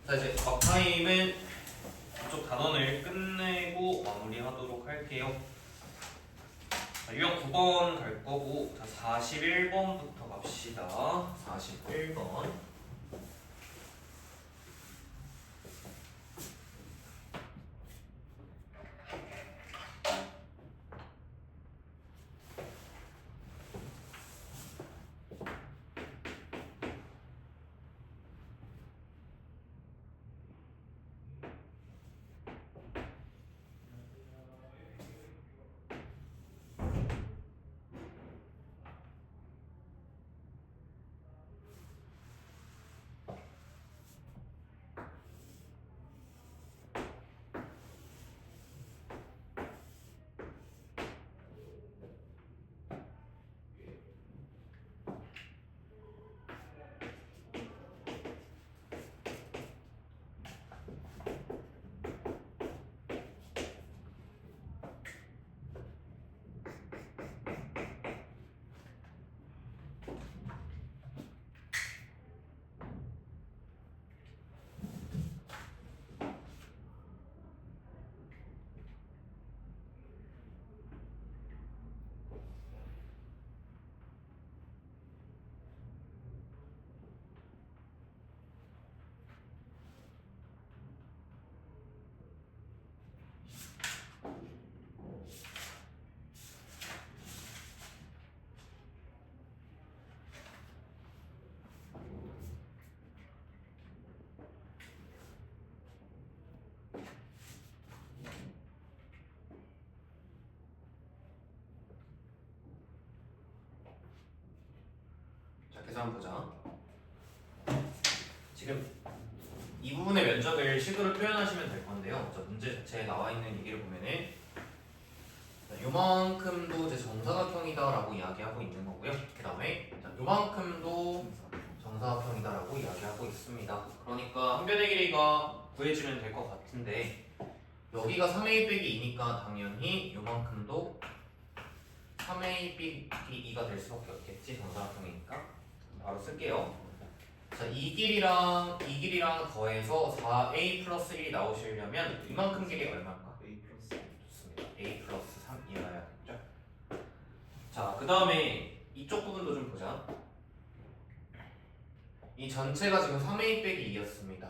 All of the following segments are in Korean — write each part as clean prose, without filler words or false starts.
자, 이제 막타임은 이쪽 단원을 끝내고 마무리하도록 할게요. 자, 유형 9번 갈 거고, 자, 41번부터 갑시다. 41번. 자, 계산 보자. 지금 이 부분의 면적을 식으로 표현하시면 될 건데요. 자, 문제 자체에 나와 있는 얘기를 보면은 요만큼도 이제 정사각형이다라고 이야기하고 있는 거고요. 그 다음에 요만큼도 정사각형이다라고 이야기하고 있습니다. 그러니까 한 변의 길이가 구해지면 될 것 같은데 여기가 3a 빼기 2니까 당연히 요만큼도 3a 빼기 2가 될 수밖에 없겠지. 정사각형이니까 바로 쓸게요. 자, 이 길이랑 더해서 4a 플러스 1이 나오시려면 이만큼 길이 얼마일까? A 플러스 좋습니다. a 플러스 3이어야겠죠? 자, 그 다음에 이쪽 부분도 좀 보자. 이 전체가 지금 3a 빼기 2였습니다.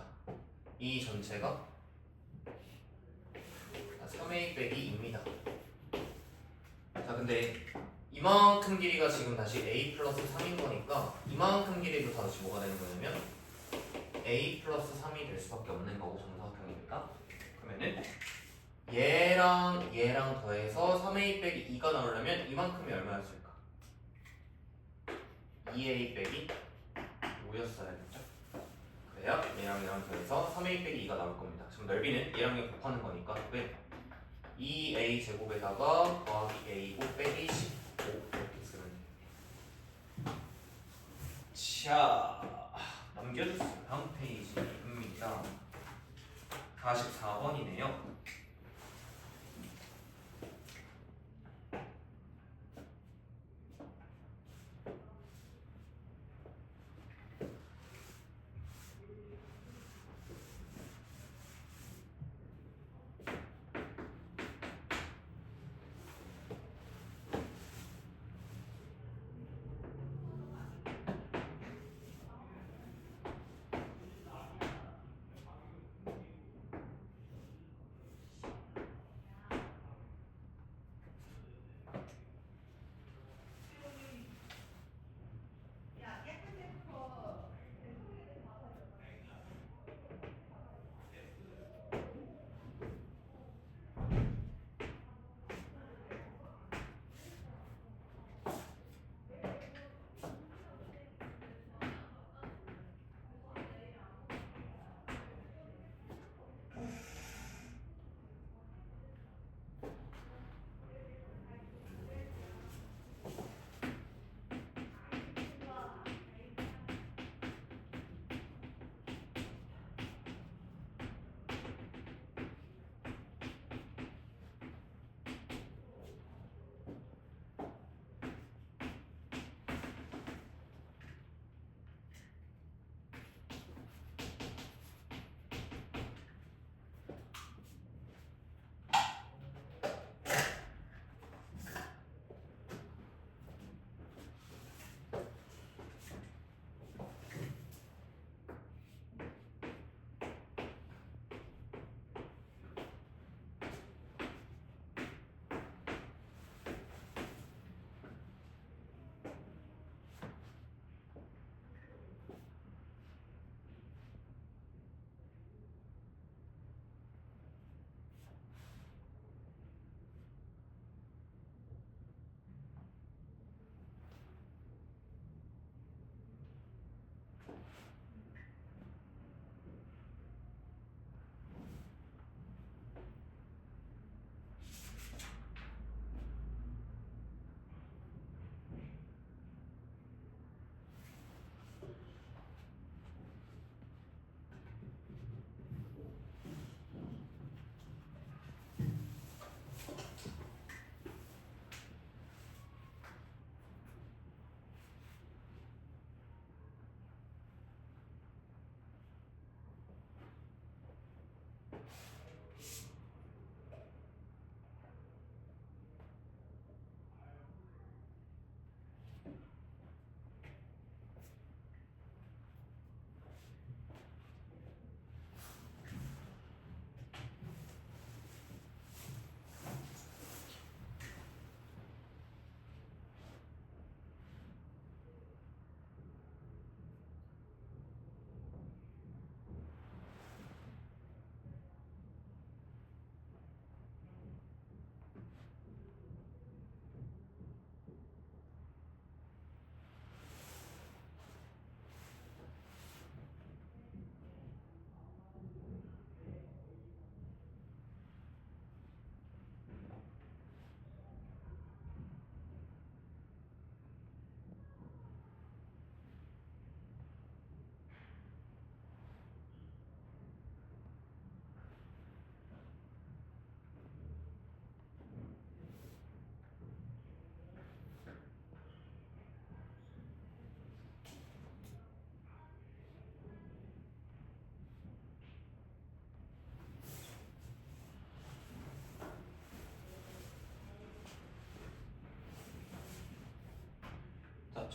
이 전체가 3a 빼기 2입니다. 자, 근데 이만큼 길이가 지금 다시 a 플러스 3인 거니까 이만큼 길이도 다시 뭐가 되는 거냐면 a 플러스 3이 될 수밖에 없는 거고 정사각형이니까. 그러면은 얘랑 더해서 3a 빼기 2가 나오려면 이만큼이 얼마였을까? 2a 빼기 5였어야겠죠? 그래야 얘랑 더해서 3a 빼기 2가 나올 겁니다. 지금 넓이는 얘랑 얘 곱하는 거니까 왜? 2a 제곱에다가 더하기 a고 빼기 15 이렇게 쓰면 돼요. 자, 넘겨주세요. 다음 페이지입니다. 44번이네요.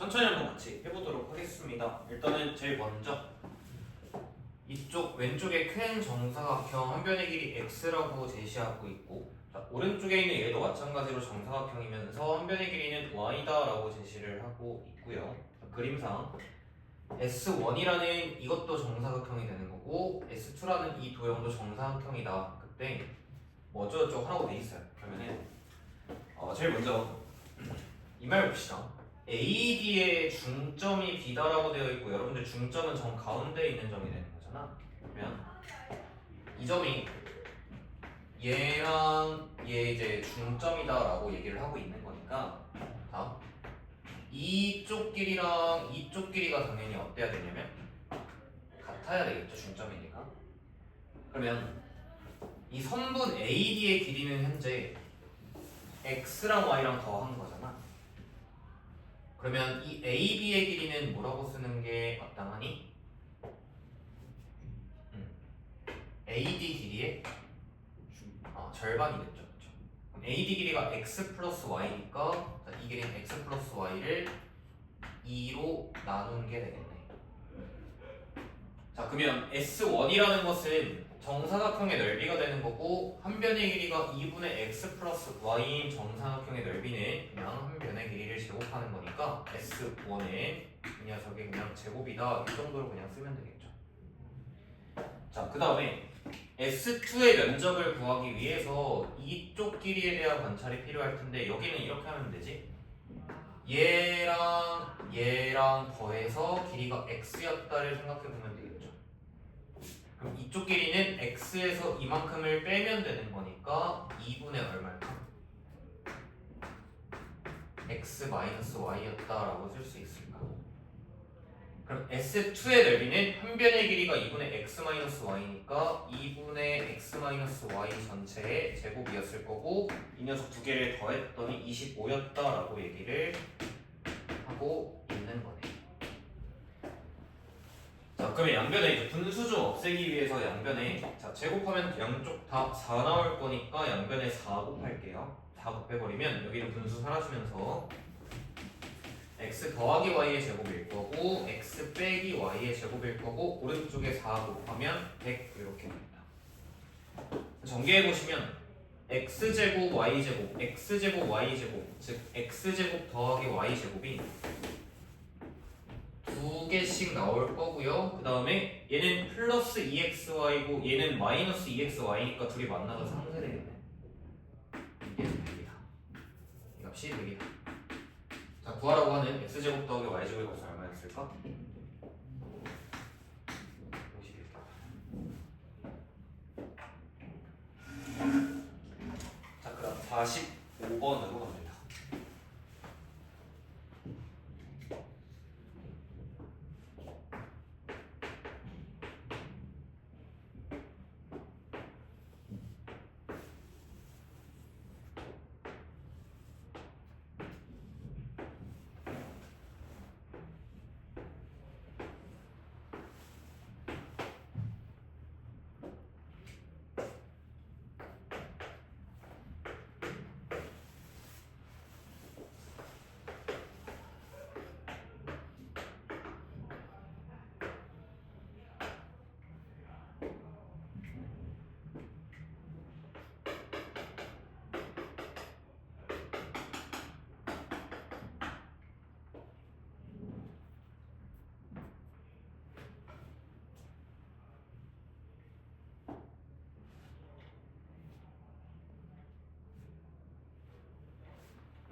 천천히 한번 같이 해보도록 하겠습니다. 일단은 제일 먼저 이쪽 왼쪽에 큰 정사각형 한 변의 길이 x라고 제시하고 있고, 자, 오른쪽에 있는 얘도 마찬가지로 정사각형이면서 한 변의 길이는 y다라고 제시를 하고 있고요. 자, 그림상 S1이라는 이것도 정사각형이 되는 거고 S2라는 이 도형도 정사각형이다. 그때 뭐 어쩌고저쩌고 하라고 돼 있어요. 그러면은 제일 먼저 이 말 봅시다. AD의 중점이 B다라고 되어 있고, 여러분들 중점은 정 가운데에 있는 점이 되는 거잖아. 그러면 이 점이 얘랑 얘 이제 중점이다라고 얘기를 하고 있는 거니까, 다음 이쪽 길이랑 이쪽 길이가 당연히 어때야 되냐면 같아야 되겠죠. 중점이니까. 그러면 이 선분 AD의 길이는 현재 x랑 y랑 더한 거잖아. 그러면 이 AB의 길이는 뭐라고 쓰는 게 마땅하니? AD 길이의 절반이겠죠. 그렇죠? 그럼 AD 길이가 x 플러스 y니까 이 길이는 x 플러스 y를 2로 나눈 게 되겠네. 자, 그러면 S1이라는 것은 정사각형의 넓이가 되는 거고, 한 변의 길이가 2분의 x 플러스 y인 정사각형의 넓이는 그냥 한 변의 길이를 제곱하는 거니까 S1은 이 녀석이 그냥 제곱이다, 이 정도로 그냥 쓰면 되겠죠. 자, 그 다음에 S2의 면적을 구하기 위해서 이쪽 길이에 대한 관찰이 필요할 텐데, 여기는 이렇게 하면 되지. 얘랑 더해서 길이가 x였다를 생각해 보면 되겠죠. 그럼 이쪽 길이는 x에서 이만큼을 빼면 되는 거니까 2분의 얼마일까? x 마이너스 y였다라고 쓸 수 있을까? 그럼 S2의 넓이는 한 변의 길이가 2분의 x 마이너스 y니까 2분의 x 마이너스 y 전체의 제곱이었을 거고, 이 녀석 두 개를 더했더니 25였다라고 얘기를 하고 있는 거네. 자, 그러면 양변에 이제 분수 좀 없애기 위해서 양변에, 자, 제곱하면 양쪽 다 4 나올 거니까 양변에 4 곱할게요. 4 곱해버리면 여기는 분수 사라지면서 x 더하기 y의 제곱일 거고 x 빼기 y의 제곱일 거고, 오른쪽에 4 곱하면 100 이렇게 됩니다. 전개해보시면 x제곱 y제곱, x제곱 y제곱, 즉 x제곱 더하기 y제곱이 두 개씩 나올 거고요. 그 다음에 얘는 플러스 2xy고 얘는 마이너스 2xy니까 둘이 만나서 상쇄되겠네. 이게 100이다. 이 값이 100이다. 자, 구하라고 하는 x제곱 더하기 y제곱의 값은 얼마였을까? 51. 자, 그 다음 45번으로 갑니다.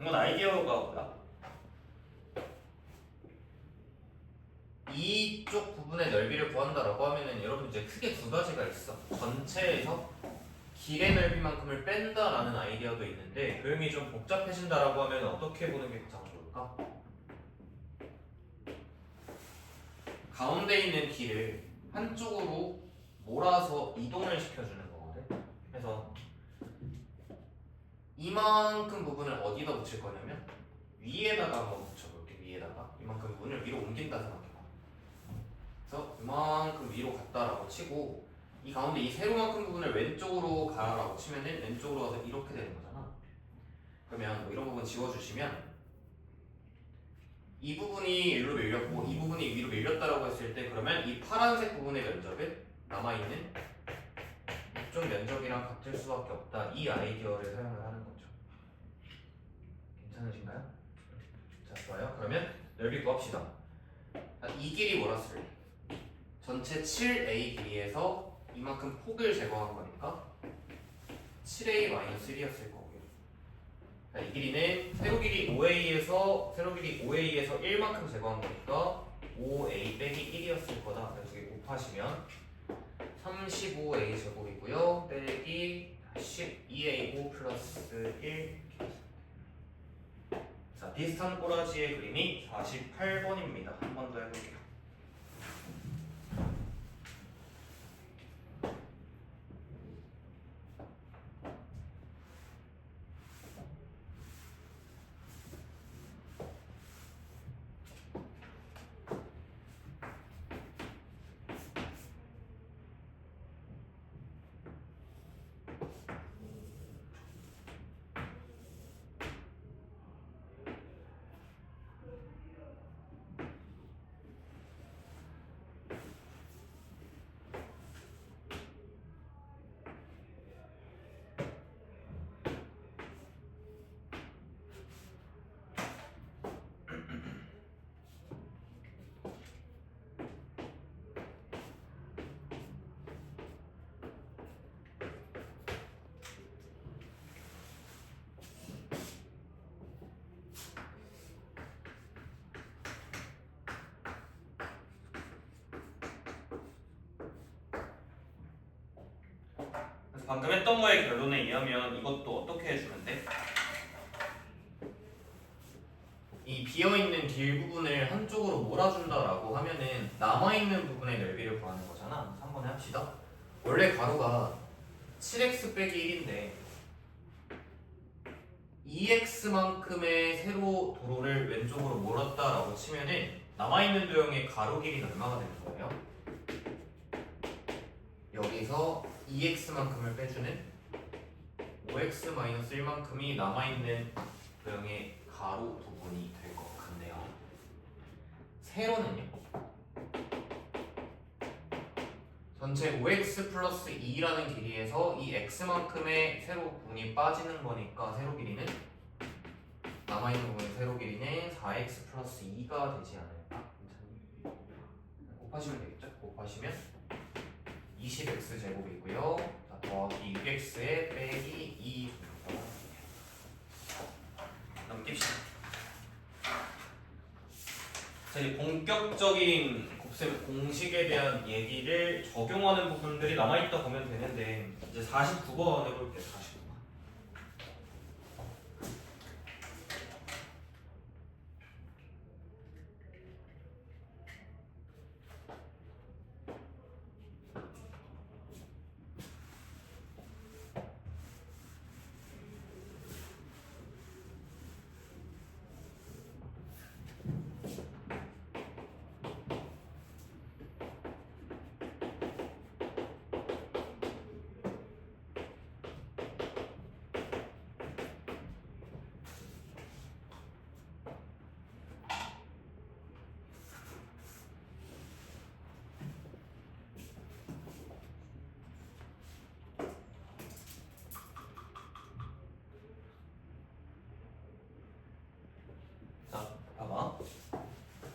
이건 아이디어가 뭐야? 이쪽 부분의 넓이를 구한다라고 하면은 여러분 이제 크게 두 가지가 있어. 전체에서 길의 넓이만큼을 뺀다라는 아이디어도 있는데, 도형이 좀 복잡해진다라고 하면 어떻게 보는 게 가장 좋을까? 가운데 있는 길을 한쪽으로 몰아서 이동을 시켜주는 거거든. 그래서 이만큼 부분을 어디다 붙일 거냐면 위에다가 한번 붙여볼게. 위에다가 이만큼 부분을 위로 옮긴다 생각해봐. 그래서 이만큼 위로 갔다라고 치고, 이 가운데 이 세로만큼 부분을 왼쪽으로 가라고 치면은 왼쪽으로 가서 이렇게 되는 거잖아. 그러면 뭐 이런 부분 지워주시면 이 부분이 위로 밀렸고 이 부분이 위로 밀렸다라고 했을 때 그러면 이 파란색 부분의 면적은 남아있는 이쪽 면적이랑 같을 수밖에 없다. 이 아이디어를 사용을 하는 거죠. 괜찮으신가요? 자, 좋아요. 그러면 넓이 구합시다. 이 길이 뭐랬을래? 전체 7a 길이에서 이만큼 폭을 제거한 거니까 7a-1이었을 거고요. 자, 이 길이는 세로 길이 5a에서 1만큼 제거한 거니까 5a 빼기 1이었을 거다. 그래서 이게 곱하시면 35a 제곱이고요. 빼기 12a5 플러스 1. 자, 비슷한 꼬라지의 그림이 48번입니다. 한 번 더 해볼게요. 방금 했던 거의 결론에 의하면 이것도 어떻게 해주면 돼? 이 비어있는 길 부분을 한쪽으로 몰아준다라고 하면은 남아있는 부분의 넓이를 구하는 거잖아. 한번 해봅시다. 원래 가로가 7x 빼기 1인데 2x만큼의 세로 도로를 왼쪽으로 몰았다라고 치면은 남아있는 도형의 가로 길이는 얼마가 되는 거예요? 여기서 2x만큼을 빼주는 5x-1만큼이 남아있는 도형의 가로 부분이 될 것 같네요. 세로는요? 전체 5x 플러스 2라는 길이에서 이 x만큼의 세로 부분이 빠지는 거니까 세로 길이는 남아있는 부분의 세로 길이는 4x 플러스 2가 되지 않을까? 곱하시면 되겠죠? 곱하시면 20x 제곱이고요. 더하기 6x에 빼기 2 넘깁시다. 자, 이제 본격적인 곱셈 공식에 대한 얘기를 적용하는 부분들이 남아있다 보면 되는데 이제 49번 해볼게요. 49번.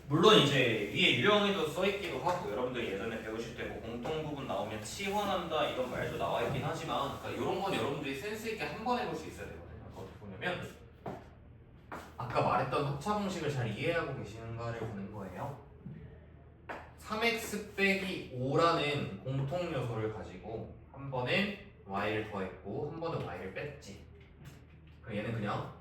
물론 이제 위에 유형에도 써있기도 하고 여러분들이 예전에 배우실 때 뭐 공통 부분 나오면 치환한다 이런 말도 나와있긴 하지만 그러니까 이런 건 여러분들이 센스 있게 한 번 해볼 수 있어야 되거든요. 어떻게 보냐면 아까 말했던 합차 공식을 잘 이해하고 계시는가를 보는 거예요. 3x 빼기 5라는 공통 요소를 가지고 한 번은 y를 더했고 한 번은 y를 뺐지. 그럼 얘는 그냥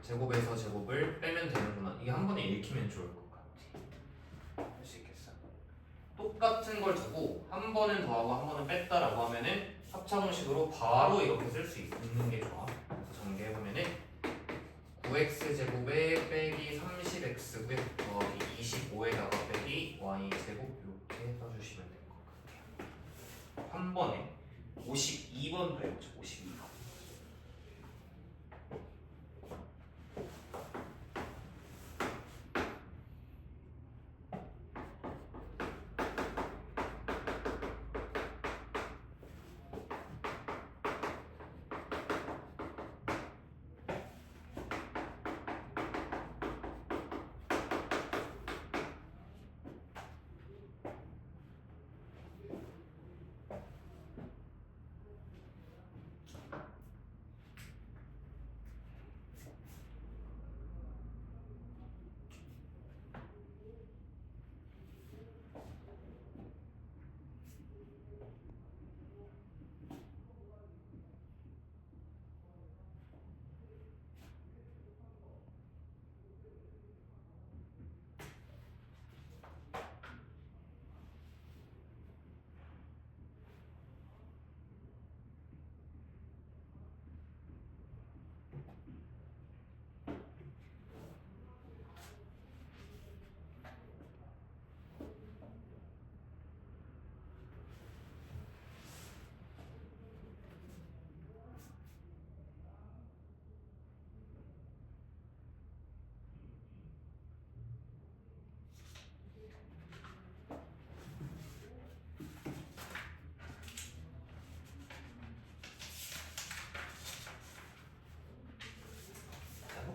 제곱에서 제곱을 빼면 되는구나. 이게 한 번에 읽히면 좋을 것 같아. 할 수 있겠어? 똑같은 걸 두고 한 번은 더하고 한 번은 뺐다라고 하면은 합차공식으로 바로 이렇게 쓸 수 있는 게 좋아. 그래서 전개해보면은 9x 제곱에 빼기 30x고요. 더하기 25에다가 빼기 y 제곱 이렇게 써주시면 될 것 같아요. 한 번에 52번도 해보죠. 52번.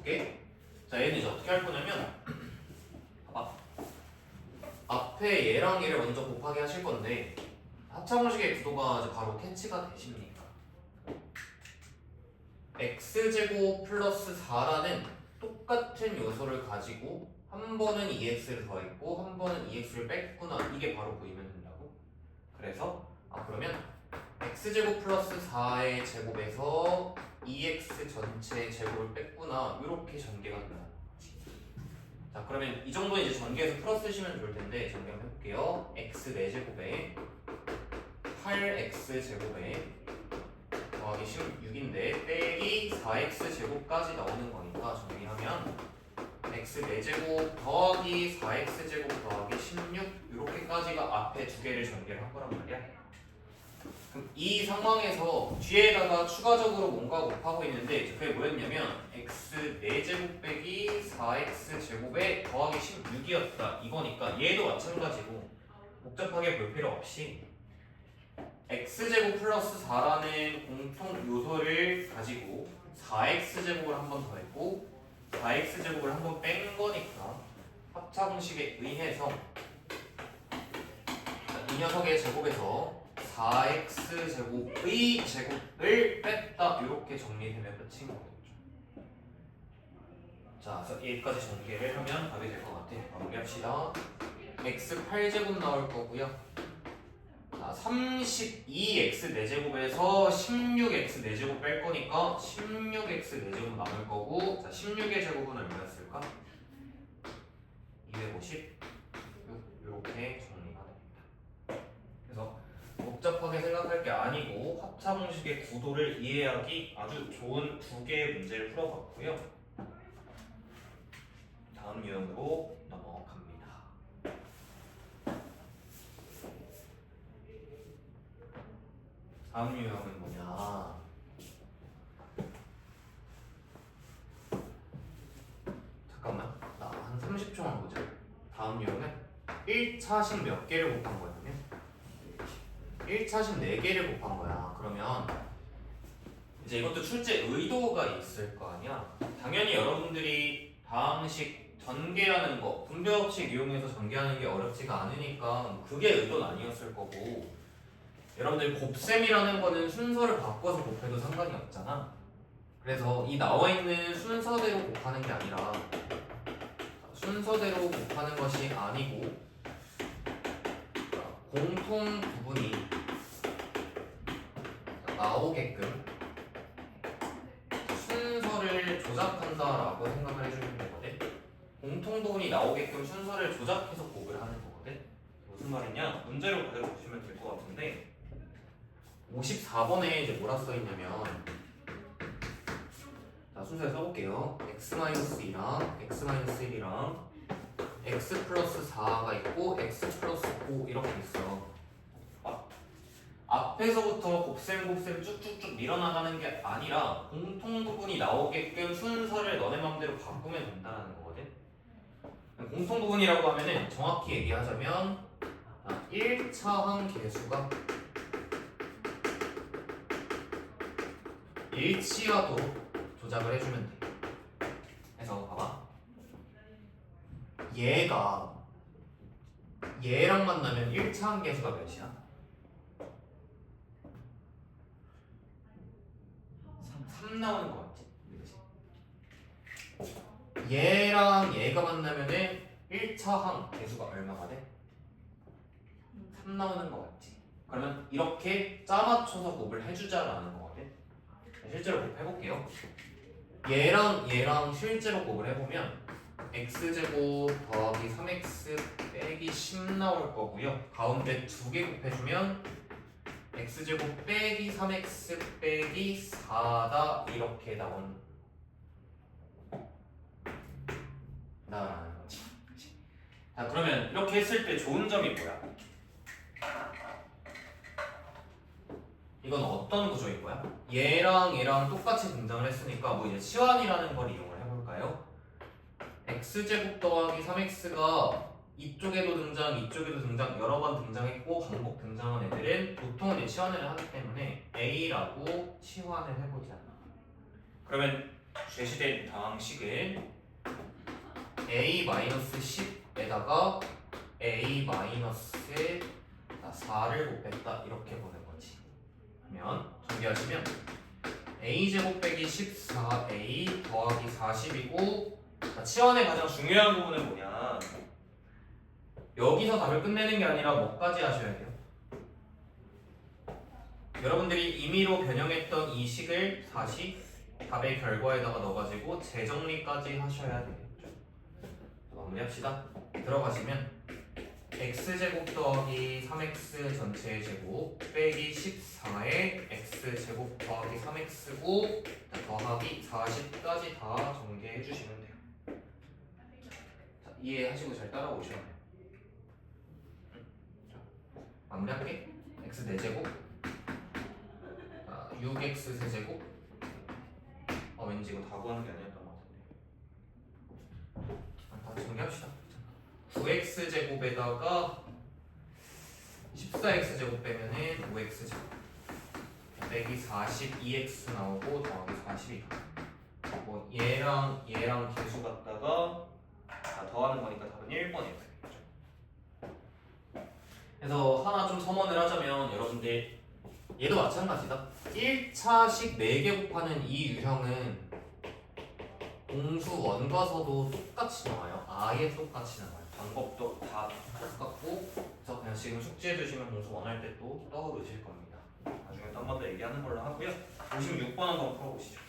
해볼게. 자, 얘는 이제 어떻게 할 거냐면 봐봐. 앞에 얘랑 얘를 먼저 곱하기 하실 건데 합차공식의 구도가 이제 바로 캐치가 되십니까? x제곱 플러스 4라는 똑같은 요소를 가지고 한 번은 2x를 더했고 한 번은 2x를 뺐구나, 이게 바로 보이면 된다고. 그래서 그러면 x제곱 플러스 4의 제곱에서 2x 전체의 제곱을 뺐구나, 이렇게 전개가 된다는 거지. 자, 그러면 이 정도는 이제 전개해서 풀어 쓰시면 좋을 텐데 전개 한번 해볼게요. x 4제곱에 8x 제곱에 더하기 16인데 빼기 4x 제곱까지 나오는 거니까 정리하면 x 4제곱 더하기 4x 제곱 더하기 16 이렇게까지가 앞에 두 개를 전개를 한 거란 말이야. 그럼 이 상황에서 뒤에다가 추가적으로 뭔가 곱하고 있는데 그게 뭐였냐면 x 4제곱 빼기 4x 제곱에 더하기 16이었다 이거니까 얘도 마찬가지고 복잡하게 볼 필요 없이 x제곱 플러스 4라는 공통 요소를 가지고 4x제곱을 한 번 더했고 4x제곱을 한 번 뺀 거니까 합차공식에 의해서 이 녀석의 제곱에서 4x제곱의 제곱을 뺐다 이렇게 정리되면 끝인 거겠죠. 자, 그래서 여기까지 전개를 하면 답이 될 것 같아. 마무리합시다. x 8제곱 나올 거고요. 32x 4제곱에서 16x 4제곱 뺄 거니까 16x 4제곱 남을 거고, 자, 16의 제곱은 얼마였을까? 256 이렇게 정리가 됩니다. 그래서 복잡하게 생각할 게 아니고 합차공식의 구도를 이해하기 아주 좋은 두 개의 문제를 풀어봤고요. 다음 유형으로 넘어갑니다. 다음 유형은 뭐냐? 잠깐만, 나 한 30초만 보자. 다음 유형은 1차식 몇 개를 곱한 거냐면 1차식 4개를 곱한 거야. 그러면 이제 이것도 출제 의도가 있을 거 아니야? 당연히 여러분들이 다항식 전개하는 거, 분배법칙 이용해서 전개하는 게 어렵지가 않으니까 그게 의도는 아니었을 거고, 여러분들 곱셈이라는 거는 순서를 바꿔서 곱해도 상관이 없잖아. 그래서 이 나와 있는 순서대로 곱하는 게 아니라 순서대로 곱하는 것이 아니고 공통 부분이 나오게끔 순서를 조작한다라고 생각을 해주면 되거든. 공통 부분이 나오게끔 순서를 조작해서 곱을 하는 거거든. 무슨 말이냐? 문제로 그대로 보시면 될 것 같은데 54번에 이제 뭐라 써있냐면, 자, 순서에 써볼게요. x-2랑 x-1이랑 x 플러스 4가 있고 x 플러스 5 이렇게 있어. 앞에서부터 곱셈 쭉쭉쭉 밀어나가는 게 아니라 공통 부분이 나오게끔 순서를 너네 맘대로 바꾸면 된다는 거거든. 공통 부분이라고 하면은 정확히 얘기하자면 1차항 개수가 일치하도록 조작을 해주면 돼. 그래서 봐봐, 얘랑 만나면 1차항 개수가 몇이야? 3 나오는 거 같지? 그치? 얘랑 얘가 만나면은 1차항 개수가 얼마가 돼? 3 나오는 거 같지? 그러면 이렇게 짜맞춰서 곱을 해주자라는 거거든. 실제로 곱해볼게요. 얘랑 실제로 곱을 해보면 x제곱 더하기 3x 빼기 10 나올 거고요. 가운데 2개 곱해주면 x제곱 빼기 3x 빼기 4다 이렇게 나온다라는 거지. 자, 그러면 이렇게 했을 때 좋은 점이 뭐야? 이건 어떤 구조인 거야? 얘랑 똑같이 등장을 했으니까 뭐 이제 치환이라는 걸 이용을 해볼까요? x제곱 더하기 3x가 이쪽에도 등장, 이쪽에도 등장, 여러 번 등장했고 반복 등장한 애들은 보통은 이제 치환을 하기 때문에 a라고 치환을 해보자. 그러면 제시된 방식은 a-10에다가 a-4를 곱했다 이렇게 보는 거지. 그러면 정리하시면 a제곱 빼기 14a 더하기 40이고 치환의 가장 중요한 부분은 뭐냐, 여기서 답을 끝내는 게 아니라 뭐까지 하셔야 돼요? 여러분들이 임의로 변형했던 이 식을 다시 답의 결과에다가 넣어가지고 재정리까지 하셔야 되겠죠. 마무리합시다. 들어가시면 x제곱 더하기 3x 전체의 제곱 빼기 14의 x제곱 더하기 3x고 더하기 40까지 다 전개해 주시면 돼요. 자, 이해하시고 잘 따라오시면 돼요. 마무리할게. x 4제곱 6x 세제곱 왠지 이거 다 구하는 게 아니었던 것 같은데. 다 정리합시다. 9x 제곱에다가 14x 제곱 빼면은 5x 제곱 빼기 42x 나오고 더하기 42. 뭐 얘랑 개수 갖다가 다 더하는 거니까 답은 1번이에요. 그래서 하나 좀 첨언을 하자면 여러분들 얘도 마찬가지다. 1차식 4개 곱하는 이 유형은 공수 원과서도 똑같이 나와요. 아예 똑같이 나와요. 방법도 다 똑같고, 그래서 그냥 지금 숙지해 주시면 공수 원할 때 또 떠오르실 겁니다. 나중에 또 한 번 더 얘기하는 걸로 하고요. 56번 한번 풀어보시죠.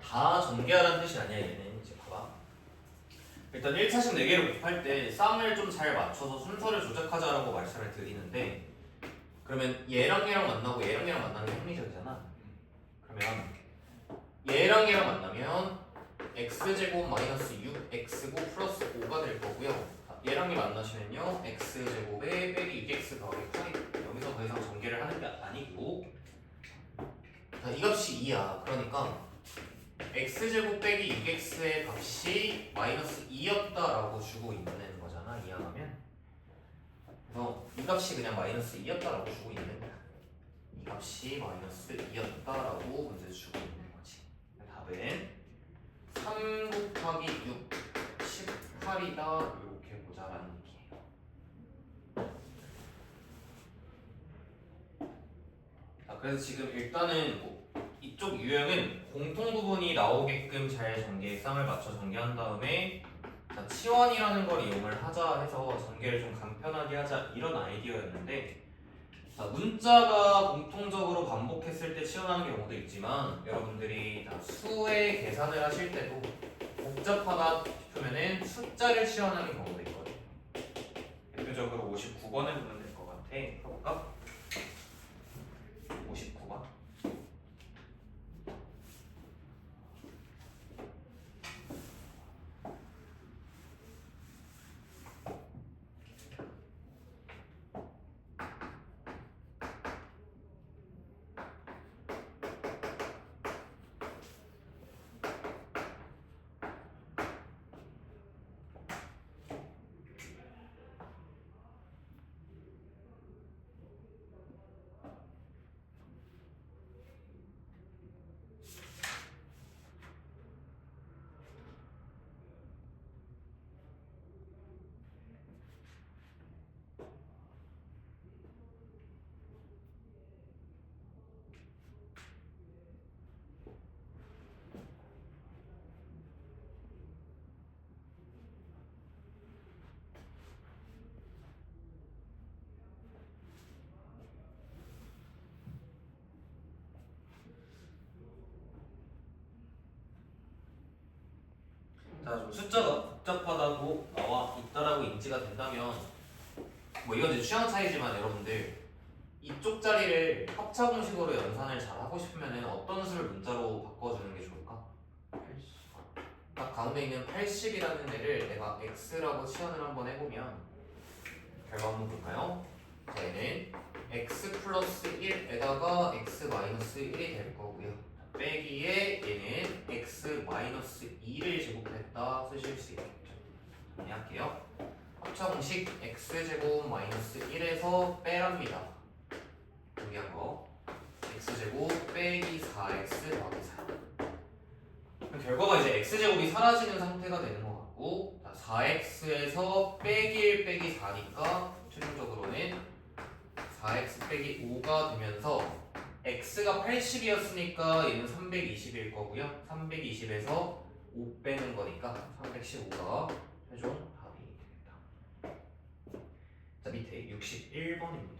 다 전개하라는 뜻이 아니야. 얘는 이제 봐봐. 일단 1차식 4개를 곱할 때 쌍을 좀 잘 맞춰서 순서를 조작하자라고 말씀을 드리는데, 그러면 얘랑 만나고 얘랑 만나는 게 합리적이잖아. 그러면 얘랑 만나면 x제곱 마이너스 6x고 플러스 5가 될 거고요. 얘랑 만나시면요 x제곱에 빼기 6x 더하기 8이 여기서 더 이상 전개를 하는 게 아니고, 이 값이 2야. 그러니까 x제곱 빼기 6x의 값이 마이너스 2였다라고 주고 있는 거잖아. 이해하면. 그래서 이 값이 그냥 마이너스 2였다라고 주고 있는 거야. 이 값이 마이너스 2였다라고 문제 주고 있는 거지. 답은 3 곱하기 6 18이다 이렇게 보자라는 얘기예요. 자, 그래서 지금 일단은 이쪽 유형은 공통 부분이 나오게끔 잘 쌍을 맞춰 전개한 다음에 치환이라는 걸 이용을 하자 해서 전개를 좀 간편하게 하자 이런 아이디어였는데, 문자가 공통적으로 반복했을 때 치환하는 경우도 있지만 여러분들이 수의 계산을 하실 때도 복잡하다 싶으면은 숫자를 치환하는 경우도 있거든요. 대표적으로 59번을 보면 될 것 같아. 해볼까? 59번. 자, 좀 숫자가 복잡하다고 나와 있다라고 인지가 된다면 뭐 이건 이제 취향 차이지만 여러분들 이쪽 자리를 합차 공식으로 연산을 잘 하고 싶으면 어떤 수를 문자로 바꿔주는 게 좋을까? 딱 가운데 있는 80이라는 애를 내가 x라고 치환을 한번 해보면 결과 한번 볼까요? 자, 얘는 x 플러스 1에다가 x 마이너스 1이 될 거고요. 빼기에 얘는 x 마이너스 2를 제곱했다 쓰실 수 있겠죠. 정리할게요. 합차 공식 x제곱 마이너스 1에서 빼랍니다. 정리한 거 x제곱 빼기 4x 더하기 4. 결과가 이제 x제곱이 사라지는 상태가 되는 것 같고 4x에서 빼기 1 빼기 4니까 최종적으로는 4x 빼기 5가 되면서 x가 80이었으니까 얘는 320일 거고요. 320에서 5 빼는 거니까 315가 최종 답이 되겠다. 자, 밑에 61번입니다.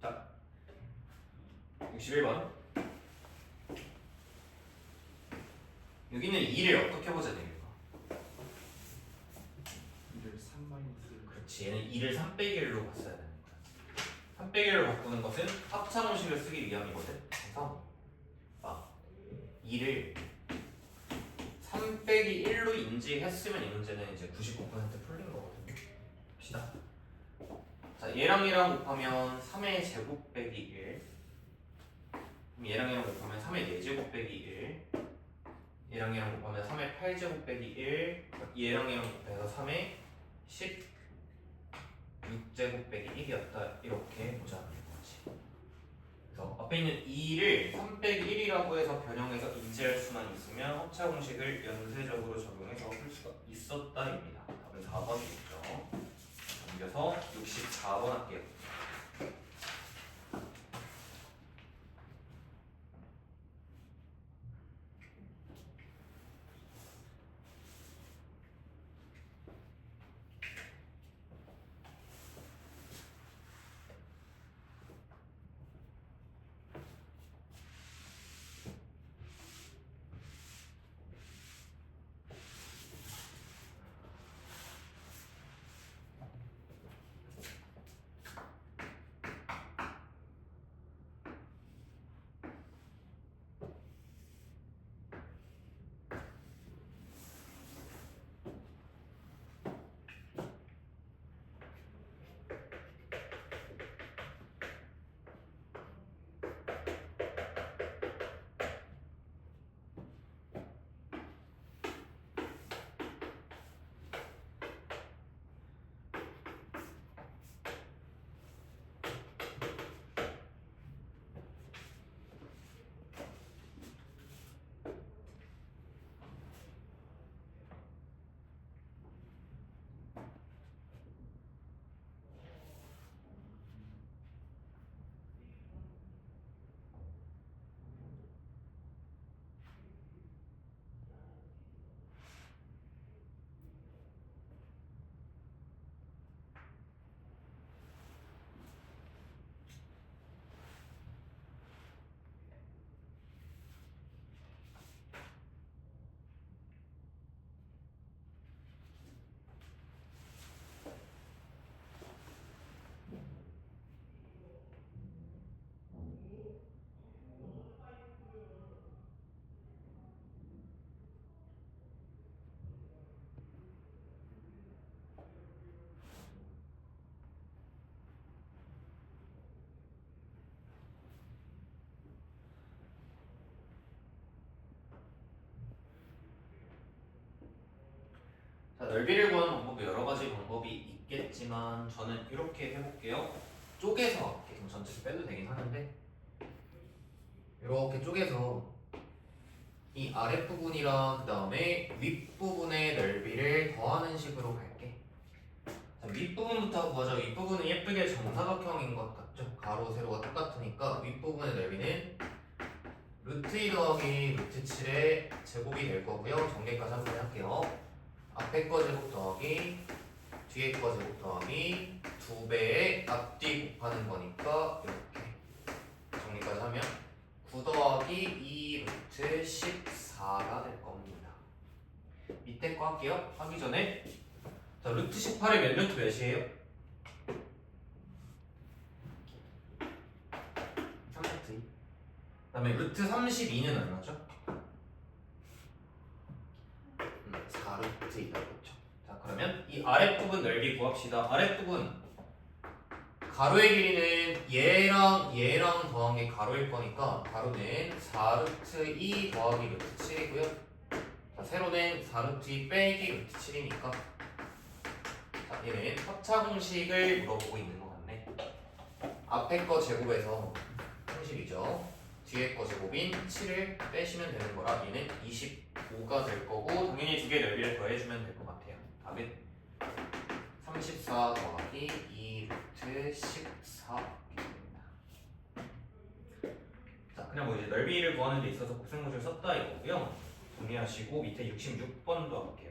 자, 61번. 여기는 2를 어떻게 보자 됩니까? 2를 3 마이너스. 그렇지, 얘는 2를 3 빼기 1로 봤어야 되는 거야. 3 빼기 1로 바꾸는 것은 합차 공식을 쓰기 위함이거든. 그래서 2를 3 빼기 1로 인지했으면 이 문제는 이제 99% 풀린 거거든요. 봅시다. 자, 얘랑 곱하면 3의 제곱 빼기 1. 얘랑 곱하면 3의 4제곱 빼기 1. 얘랑 곱하면 3의 8제곱 빼기 1. 얘랑 곱해서 3의 16제곱 빼기 1이었다. 이렇게 보자는 거지. 그래서 앞에 있는 2를 3 빼기 1이라고 해서 변형해서 인지할 수만 있으면 합차 공식을 연쇄적으로 적용해서 풀 수가 있었다입니다. 답은 4번이겠죠. 넘겨서 64번 할게요. 넓이를 구하는 방법이 여러 가지 방법이 있겠지만 저는 이렇게 해볼게요. 쪼개서 이렇게 전체를 빼도 되긴 하는데 이렇게 쪼개서 이 아랫부분이랑 그 다음에 윗부분의 넓이를 더하는 식으로 갈게. 자, 윗부분부터 구하자. 윗부분은 예쁘게 정사각형인 것 같죠? 가로, 세로가 똑같으니까 윗부분의 넓이는 루트 2 더하기 루트 7의 제곱이 될 거고요. 전개까지 한번 할게요. 앞에 거 제곱 더하기 뒤에 거 제곱 더하기 2배의 앞뒤 곱하는 거니까 이렇게 정리까지 하면 9 더하기 2 루트 14가 될 겁니다. 밑에 거 할게요. 하기 전에 자, 루트 18의 몇 루트 몇이에요? 3루트 2. 그 다음에 루트 32는 얼마죠? 4루트 2다 그렇죠. 자, 그러면 이 아랫부분 넓이 구합시다. 아랫부분 가로의 길이는 얘랑 더한 게 가로일 거니까 가로는 4루트 2 더하기 루트 7이고요. 자, 세로는 4루트 2 빼기 루트 7이니까 자, 얘는 합차 공식을 물어보고 있는 것 같네. 앞에 거 제곱에서 30이죠. 뒤에 거 제곱인 7을 빼시면 되는 거라 얘는 25가 될 거고 당연히 두 개의 넓이를 더해주면 될 것 같아요. 답은 34 더하기 2 루트 14 이렇게 됩니다. 자, 그냥 뭐 이제 넓이를 구하는 데 있어서 곱셈공식을 썼다 이거고요. 정리하시고 밑에 66번도 할게요.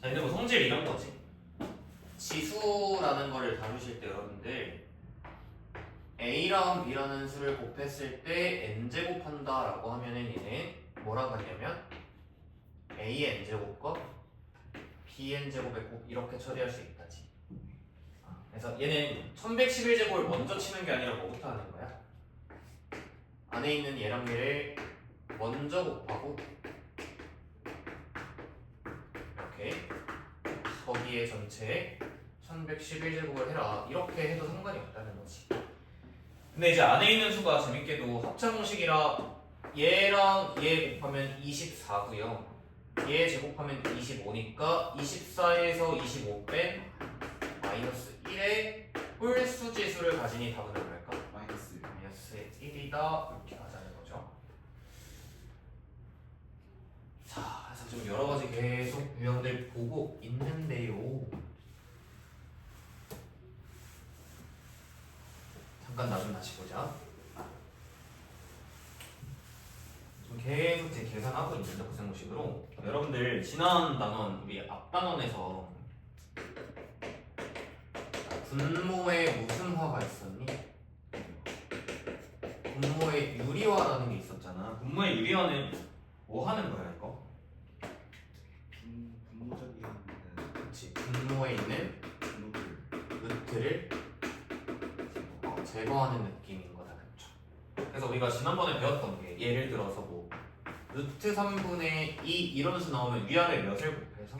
자, 근데 뭐 성질 이런 거지. 지수라는 거를 다루실 때 여러분들 A랑 B라는 수를 곱했을 때 n제곱한다 라고 하면은 얘는 뭐라고 하냐면 A의 n제곱과 B의 n제곱의 곱 이렇게 처리할 수 있다지. 그래서 얘는 1111제곱을 먼저 치는 게 아니라 뭐부터 하는 거야? 안에 있는 얘랑 얘를 먼저 곱하고 이렇게 거기에 전체에 1111제곱을 해라 이렇게 해도 상관이 없다는 거지. 근데 이제 안에 있는 수가 재밌게도 합차 공식이라 얘랑 얘 곱하면 24고요. 얘 제곱하면 25니까 24에서 25 뺀 마이너스 1의 홀수 지수를 가지니 답은 얼마일까? 마이너스 마이너스 1이다 이렇게 하자는 거죠. 자, 그래서 좀 여러 가지 계속 유형들 보고 있는데요. 잠깐 나 좀 다시 보자. 좀 계속 제 계산하고 있는데 곱셈공식으로 여러분들 지난 단원 우리 앞 단원에서 분모에 무슨 화가 있었니? 분모에 유리화라는 게 있었잖아. 분모의 유리화는 뭐 하는 거야 이거? 분모적인 그렇지. 분모에 있는 분모들 루트를 제거하는 느낌인 거다, 그렇죠? 그래서 우리가 지난번에 배웠던 게 예를 들어서 뭐 루트 3분의 2 이런 수 나오면 위아래 몇을 곱해서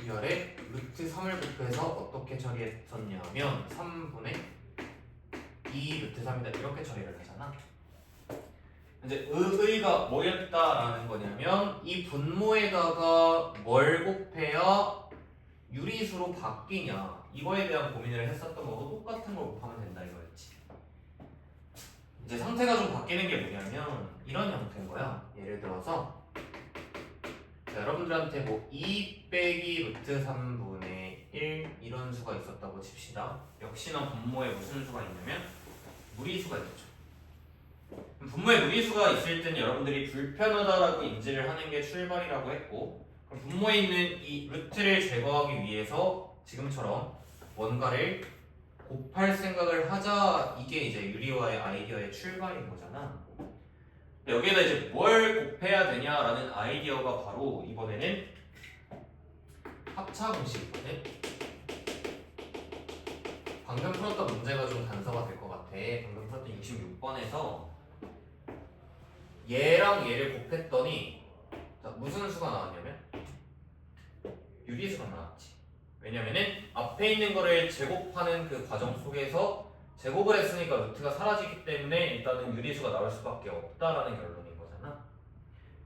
위아래 루트 3을 곱해서 어떻게 처리했었냐면 3분의 2 루트 3이다 이렇게 처리를 하잖아. 이제 의의가 뭐였다라는 거냐면 이 분모에다가 뭘 곱해야 유리수로 바뀌냐 이거에 대한 고민을 했었던 거고 똑같은 걸 곱하면 된다 이거였지. 이제 상태가 좀 바뀌는 게 뭐냐면 이런 형태인 거야. 예를 들어서 자, 여러분들한테 뭐 2 빼기 루트 3분의 1 이런 수가 있었다고 칩시다. 역시나 분모에 무슨 수가 있냐면 무리수가 있죠. 분모에 무리수가 있을 때는 여러분들이 불편하다라고 인지를 하는 게 출발이라고 했고 그럼 분모에 있는 이 루트를 제거하기 위해서 지금처럼 뭔가를 곱할 생각을 하자. 이게 이제 유리화의 아이디어의 출발인 거잖아. 근데 여기에다 이제 뭘 곱해야 되냐라는 아이디어가 바로 이번에는 합차 공식이거든. 방금 풀었던 문제가 좀 단서가 될 것 같아. 방금 풀었던 66번에서 얘랑 얘를 곱했더니 자, 무슨 수가 나왔냐면 유리수가 나왔지. 왜냐면은 앞에 있는 거를 제곱하는 그 과정 속에서 제곱을 했으니까 루트가 사라지기 때문에 일단은 유리수가 나올 수밖에 없다라는 결론인 거잖아.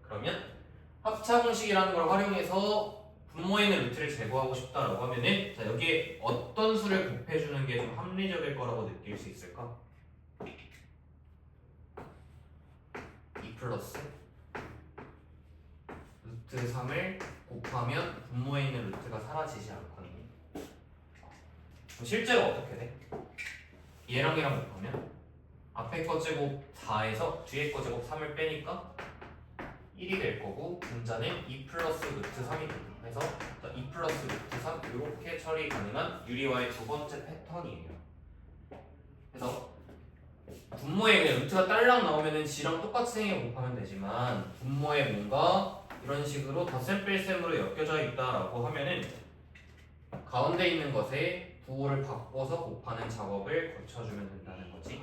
그러면 합차 공식이라는 걸 활용해서 분모에 있는 루트를 제거하고 싶다라고 하면은 자, 여기에 어떤 수를 곱해주는 게 좀 합리적일 거라고 느낄 수 있을까? 2 플러스 루트 3을 곱하면 분모에 있는 루트가 사라지지 않거든요. 그럼 실제로 어떻게 돼? 얘랑 얘랑 곱하면 앞에 거 제곱 4에서 뒤에 거 제곱 3을 빼니까 1이 될 거고 분자는 2 플러스 루트 3이 됩니다. 그래서 2 플러스 루트 3 이렇게 처리 가능한 유리화의 두 번째 패턴이에요. 그래서 분모에 그냥 루트가 딸랑 나오면은 G랑 똑같이 생겨 곱하면 되지만 분모에 뭔가 이런 식으로 덧셈 뺄셈으로 엮여져 있다라고 하면은 가운데 있는 것에 부호를 바꿔서 곱하는 작업을 거쳐주면 된다는 거지.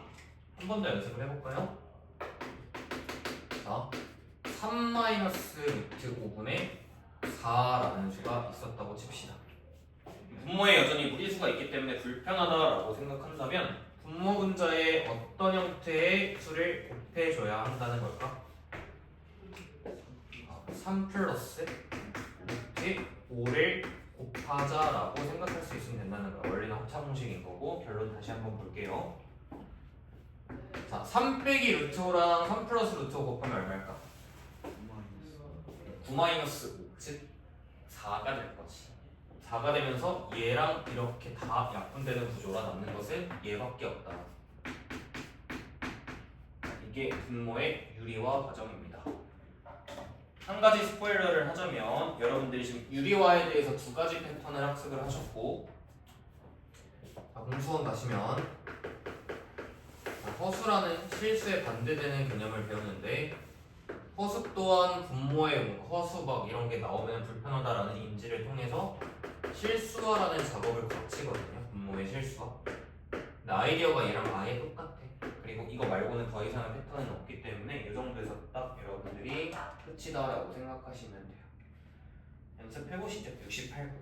한 번 더 연습을 해볼까요? 자, 3-루트 5분의 4라는 수가 있었다고 칩시다. 분모에 여전히 무리수가 있기 때문에 불편하다라고 생각한다면 분모 분자에 어떤 형태의 수를 곱해줘야 한다는 걸까? 3 플러스 루트 5를 곱하자라고 생각할 수 있으면 된다는 거야. 원래는 합차 공식인 거고 결론 다시 한번 볼게요. 자, 3 빼기 루트 5랑 3 플러스 루트 5 곱하면 얼마일까? 9 마이너스 5, 즉 4가 될 거지. 4가 되면서 얘랑 이렇게 다 약분되는 구조라 남는 것은 얘밖에 없다. 이게 분모의 유리화 과정입니다. 한 가지 스포일러를 하자면 여러분들이 지금 유리화에 대해서 두 가지 패턴을 학습을 하셨고 공수원 가시면 허수라는 실수에 반대되는 개념을 배우는데 허수 또한 분모의 허수 막 이런 게 나오면 불편하다라는 인지를 통해서 실수화라는 작업을 거치거든요. 분모의 실수화. 근데 아이디어가 얘랑 아예 똑같아. 그리고 이거 말고는 더 이상의 패턴은 없기 때문에 이 정도에서 딱 여러분들이 끝이다라고 생각하시면 돼요. 연습해보시죠. 68번.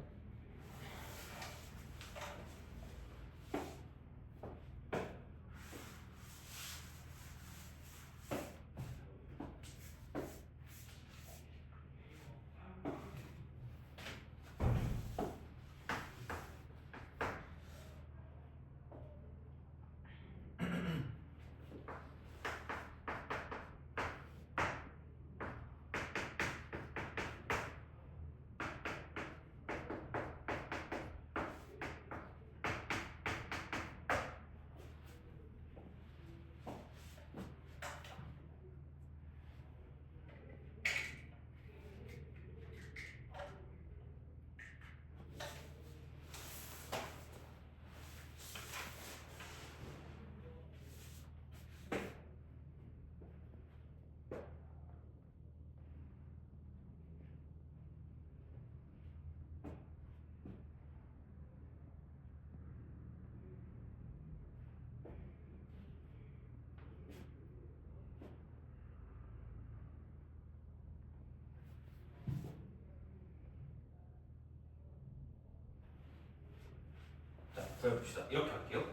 구해봅시다. 이렇게 할게요.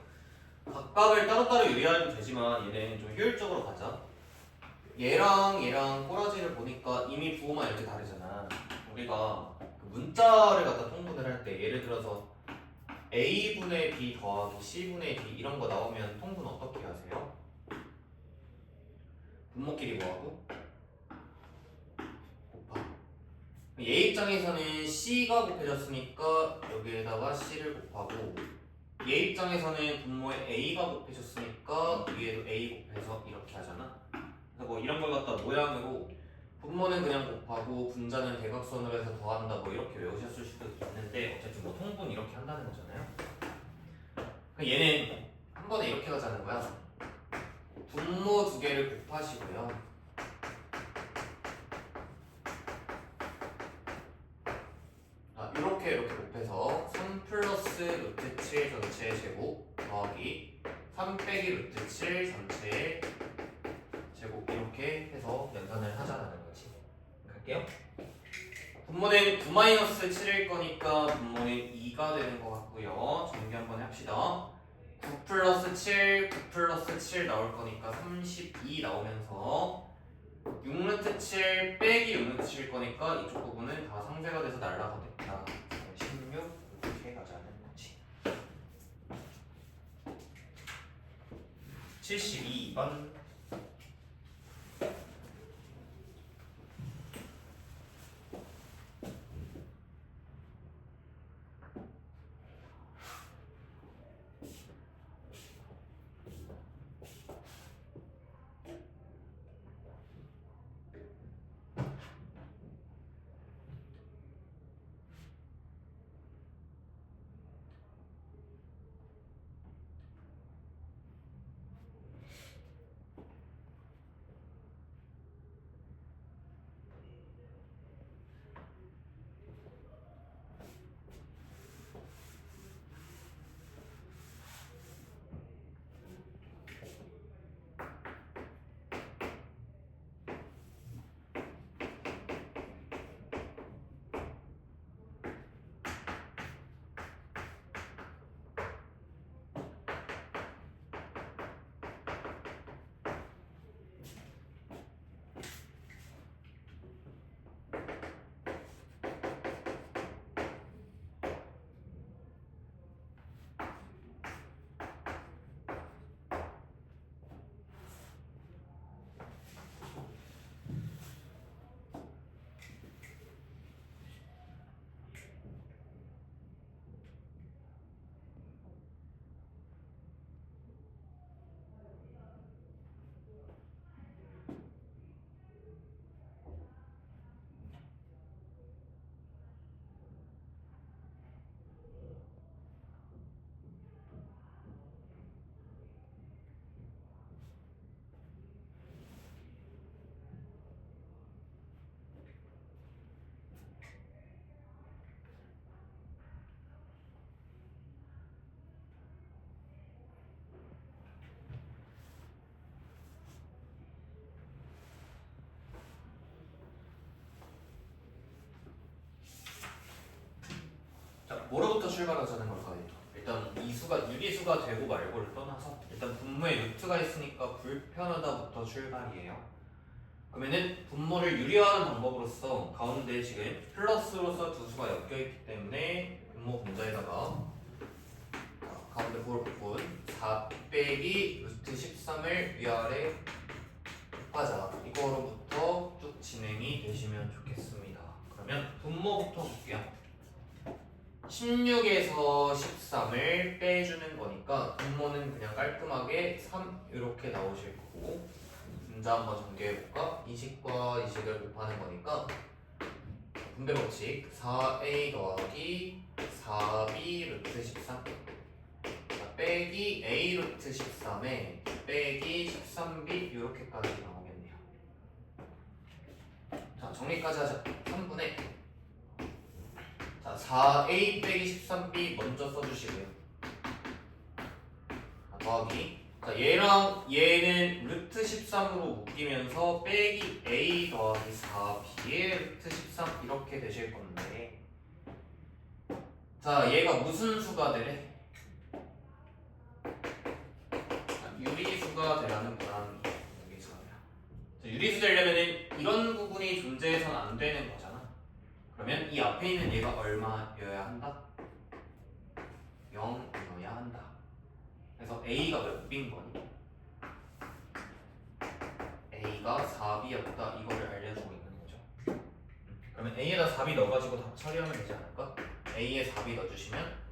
각각을 따로따로 유리화해도 되지만 얘는 좀 효율적으로 가자. 얘랑 얘랑 꼬라지를 보니까 이미 부호만 이렇게 다르잖아. 우리가 그 문자를 갖다 통분을 할 때 예를 들어서 A분의 B 더하기 C분의 D 이런 거 나오면 통분 어떻게 하세요? 분모끼리 뭐하고? 곱하. 얘 입장에서는 C가 곱해졌으니까 여기에다가 C를 곱하고 얘 입장에서는 분모에 A가 곱해졌으니까 위에도 A 곱해서 이렇게 하잖아. 그래서 뭐 이런 걸 갖다 모양으로 분모는 그냥 곱하고 분자는 대각선으로 해서 더한다 뭐 이렇게 외우셨을 수도 있는데 어쨌든 뭐 통분 이렇게 한다는 거잖아요. 그럼 얘는 한 번에 이렇게 가자는 거야. 분모 두 개를 곱하시고요. 이렇게 곱해서 3 플러스 루트 7 전체의 제곱 더하기 3 빼기 루트 7 전체의 제곱 이렇게 해서 연산을 하자는 거지. 갈게요. 분모는 9-7일 거니까 분모는 2가 되는 것 같고요. 정리 한번 합시다. 9 플러스 7, 9 플러스 7 나올 거니까 32 나오면서 6루트 7 빼기 6루트 7 거니까 이쪽 부분은 다 상쇄가 돼서 날라가겠다. 16 이렇게 가자는 거지. 72번. 자, 뭐로부터 출발하자는 걸까요? 일단 이 수가 유리수가 되고 말고를 떠나서 일단 분모에 루트가 있으니까 불편하다부터 출발이에요. 그러면은 분모를 유리화하는 방법으로서 가운데 지금 플러스로서 두 수가 엮여있기 때문에 분모 분자에다가 가운데 볼 부분 4 빼기 루트 13을 위아래 곱하자. 이거로부터 쭉 진행이 되시면 좋겠습니다. 그러면 분모부터 볼게요. 16에서 13을 빼주는 거니까 분모는 그냥 깔끔하게 3 이렇게 나오실 거고, 분자 한번 전개해볼까? 이식과 이식을 곱하는 거니까 분배 법칙 4a 더하기 4b 루트 13 빼기 a 루트 13에 빼기 13b 이렇게까지 나오겠네요. 자, 정리까지 하자. 3분의 자, 4a 빼기 13b 먼저 써주시고요. 더하기. 자, 얘랑 얘는 루트 13으로 묶이면서 빼기 a 더하기 4b의 루트 13 이렇게 되실 건데, 자, 얘가 무슨 수가 되래? 유리수가 되라는 거랑 유리수가 되라. 자, 유리수 되려면은 이런 부분이 존재해서는 안 되는 거잖아. 그러면 이 앞에 있는 얘가 얼마여야 한다? 0이어야 한다. 그래서 a가 몇 b인 거니? a가 4b였다. 이거를 알려주고 있는 거죠. 그러면 a에다 4b 넣어가지고 답 처리하면 되지 않을까? a에 4b 넣어주시면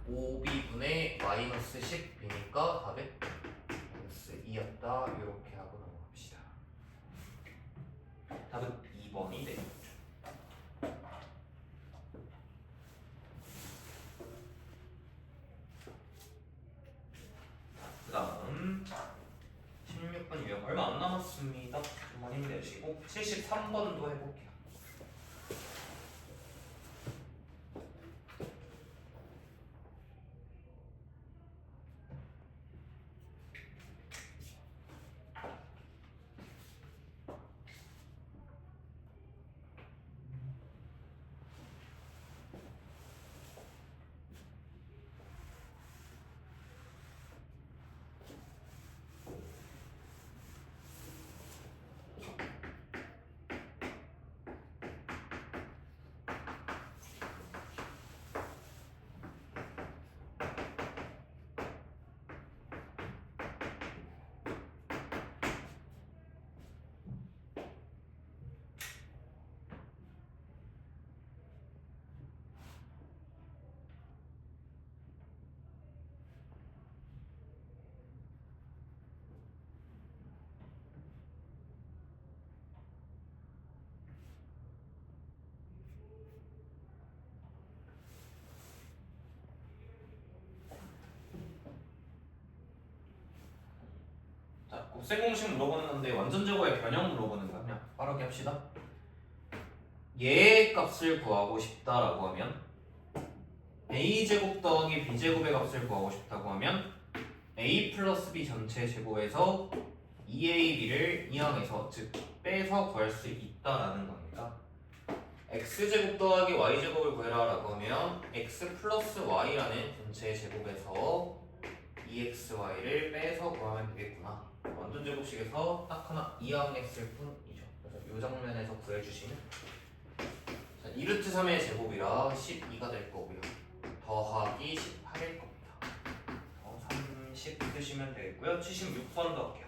5b분의 마이너스 10b니까 답은 마이너스 2였다. 이렇게 하고 넘어갑시다. 답은 2번이 되는 거죠. 두시고 73번도 해볼게요. 자, 곱셈 공식 물어보는 건데 완전 제곱의 변형 물어보는 거 그냥 빠르게 합시다. 얘의 값을 구하고 싶다라고 하면 a제곱 더하기 b제곱의 값을 구하고 싶다고 하면 a 플러스 b 전체 제곱에서 2ab를 이항해서 즉 빼서 구할 수 있다라는 겁니다. x제곱 더하기 y제곱을 구해라라고 하면 x 플러스 y라는 전체 제곱에서 2xy를 빼서 구하면 되겠구나. 완전 제곱식에서 딱 하나 이항했을 뿐이죠. 그래서 이 장면에서 구해주시면 자, 2루트 3의 제곱이라 12가 될 거고요. 더하기 18일 겁니다. 30 쓰시면 되겠고요. 76번도 할게요.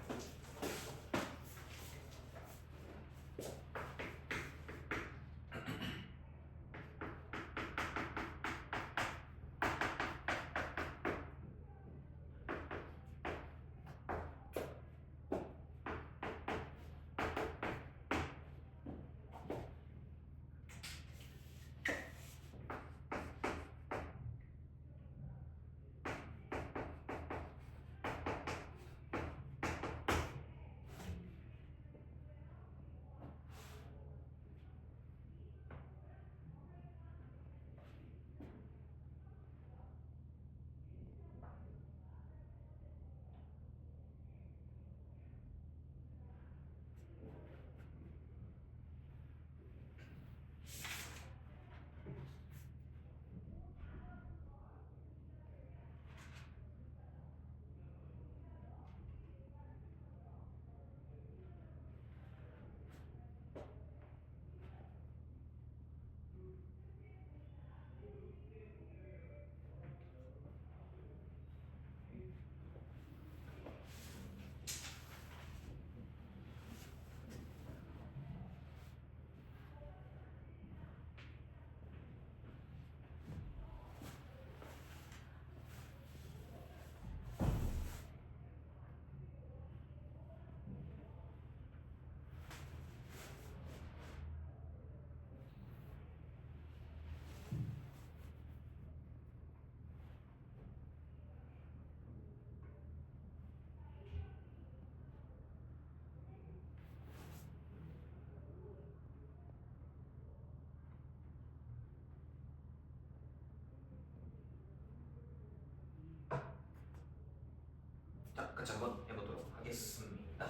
자, 같이 한번 해보도록 하겠습니다.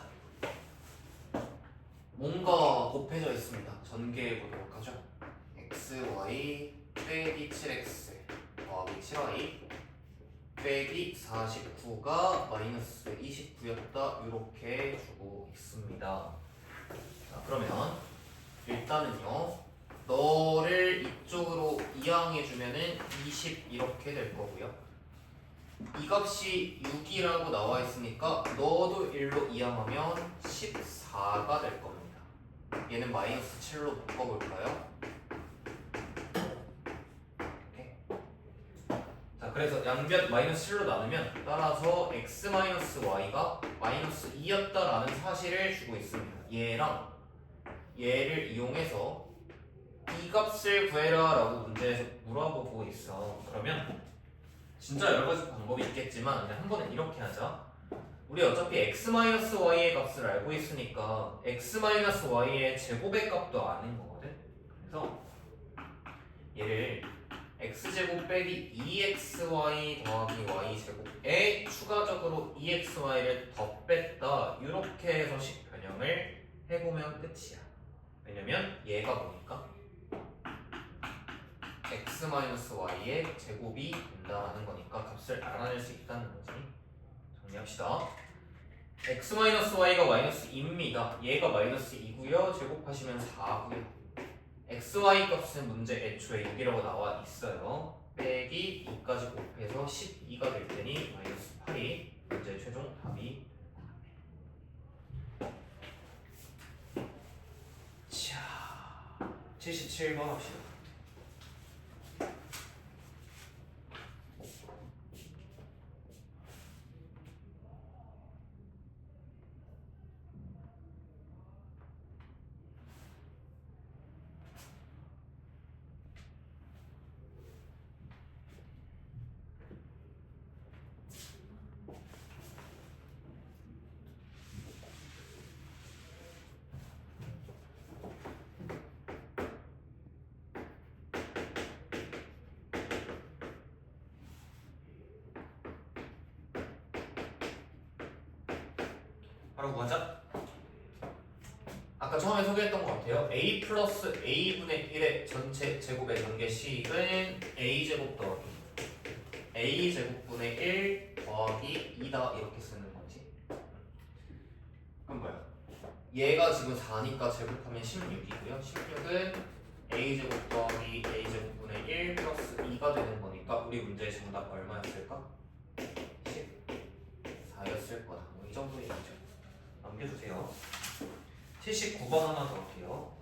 뭔가 곱해져 있습니다. 전개해 보도록 하죠. xy 빼기 7x 더하기 7y 빼기 49가 마이너스 29였다. 이렇게 주고 있습니다. 자, 그러면 일단은요. 너를 이쪽으로 이항해주면은 20 이렇게 될 거고요. 이 값이 6이라고 나와 있으니까 너도 1로 이항하면 14가 될 겁니다. 얘는 마이너스 7로 묶어볼까요? 이렇게. 자, 그래서 양변 마이너스 7로 나누면 따라서 x-y가 마이너스 2였다라는 사실을 주고 있습니다. 얘랑 얘를 이용해서 이 값을 구해라 라고 문제에서 물어보고 있어. 그러면 진짜 여러 가지 방법이 있겠지만 그냥 한 번은 이렇게 하자. 우리 어차피 x-y의 값을 알고 있으니까 x-y의 제곱의 값도 아는 거거든. 그래서 얘를 x제곱 빼기 2xy 더하기 y제곱에 추가적으로 2xy를 더 뺐다 이렇게 해서 식 변형을 해보면 끝이야. 왜냐면 얘가 뭐니까 x-y의 제곱이 된다라는 거니까 값을 알아낼 수 있다는 거지. 정리합시다. x-y가 마이너스 2입니다. 얘가 마이너스 2고요. 제곱하시면 4고요. xy 값은 문제 애초에 6이라고 나와 있어요. 빼기 2까지 곱해서 12가 될 테니 마이너스 8이 문제 최종 답이. 자, 77번 합시다. 바로 구하자. 아까 처음에 소개했던 것 같아요. a 플러스 a분의 1의 전체 제곱의 전개식은 a제곱 더하기 a제곱분의 1 더하기 2다 이렇게 쓰는 거지. 그럼 뭐야? 얘가 지금 4니까 제곱하면 16이고요. 16은 a제곱 더하기 a제곱분의 1 플러스 2가 되는 거니까 우리 문제의 정답 얼마였을까? 14였을 거다. 이 정도 얘기죠. 넘겨주세요. 79번 하나 더 할게요.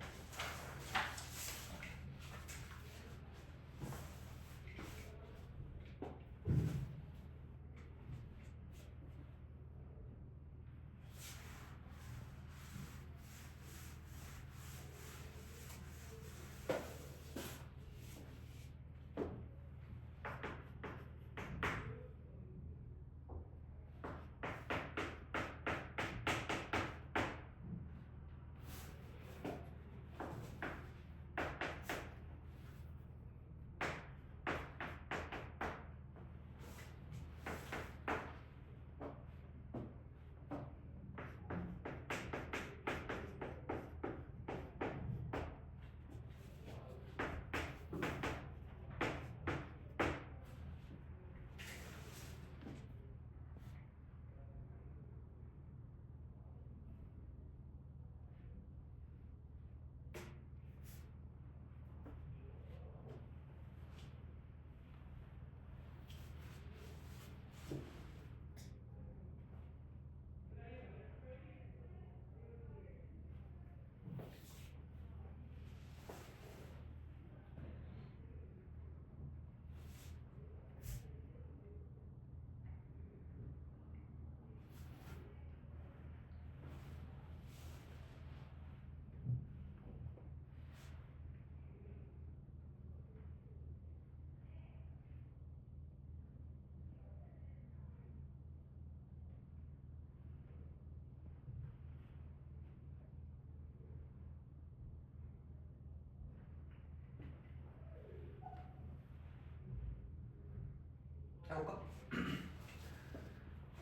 해볼까?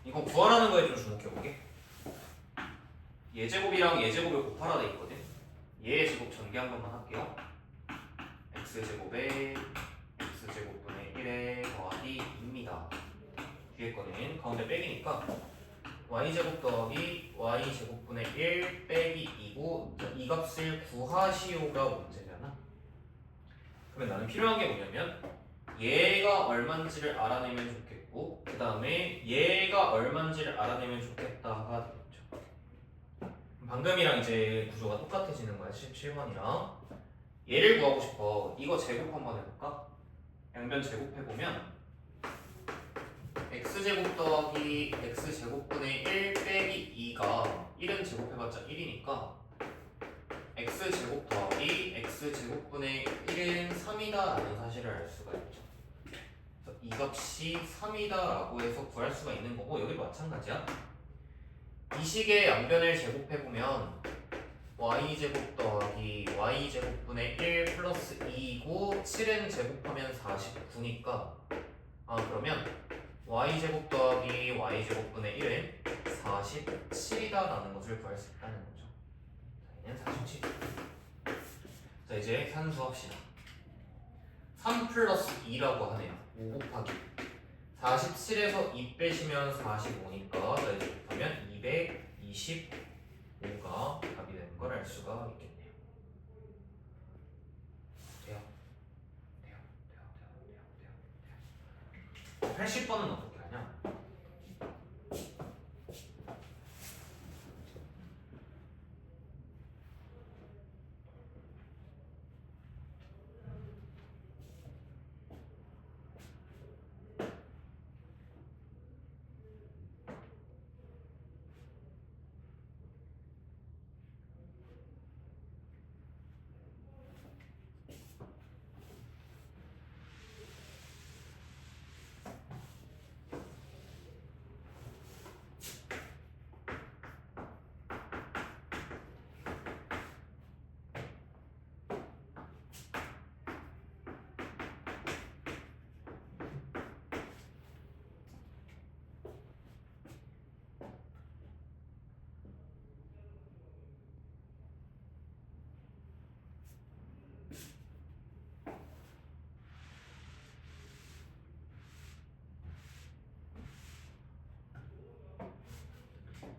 이거 구하라는 거에 좀 주목해볼게. 예제곱이랑 예제곱을 곱하라 돼 있거든. 얘의 제곱 전개 한 번만 할게요. x제곱에 x제곱분의 1에 더하기 2입니다. 뒤에 거는 가운데 빼기니까 y제곱 더하기 y제곱분의 1 빼기 2고 이 값을 구하시오가 문제잖아. 그러면 나는 필요한 게 뭐냐면 얘가 얼만지를 알아내면 좋겠고 그 다음에 얘가 얼만지를 알아내면 좋겠다가 되겠죠. 방금이랑 이제 구조가 똑같아지는 거야. 17번이랑 얘를 구하고 싶어. 이거 제곱 한번 해볼까? 양변 제곱해보면 x제곱 더하기 x제곱분의 1 빼기 2가 1은 제곱해봤자 1이니까 x제곱 더하기 x제곱분의 1은 3이다 라는 사실을 알 수가 있죠. 그래서 이 값이 3이다 라고 해서 구할 수가 있는 거고 여기도 마찬가지야. 이 식의 양변을 제곱해보면 y제곱 더하기 y제곱분의 1 플러스 2이고 7은 제곱하면 49니까 그러면 y제곱 더하기 y제곱분의 1은 47이다 라는 것을 구할 수 있다는 거죠. 자, 얘는 47. 자, 이제 산수합시다. 3 플러스 2라고 하네요. 5 곱하기 47에서 2 빼시면 45니까 자, 이제 곱하면 225가 답이 되는 걸 알 수가 있겠네요. 돼요. 80번은 어떻게 하냐?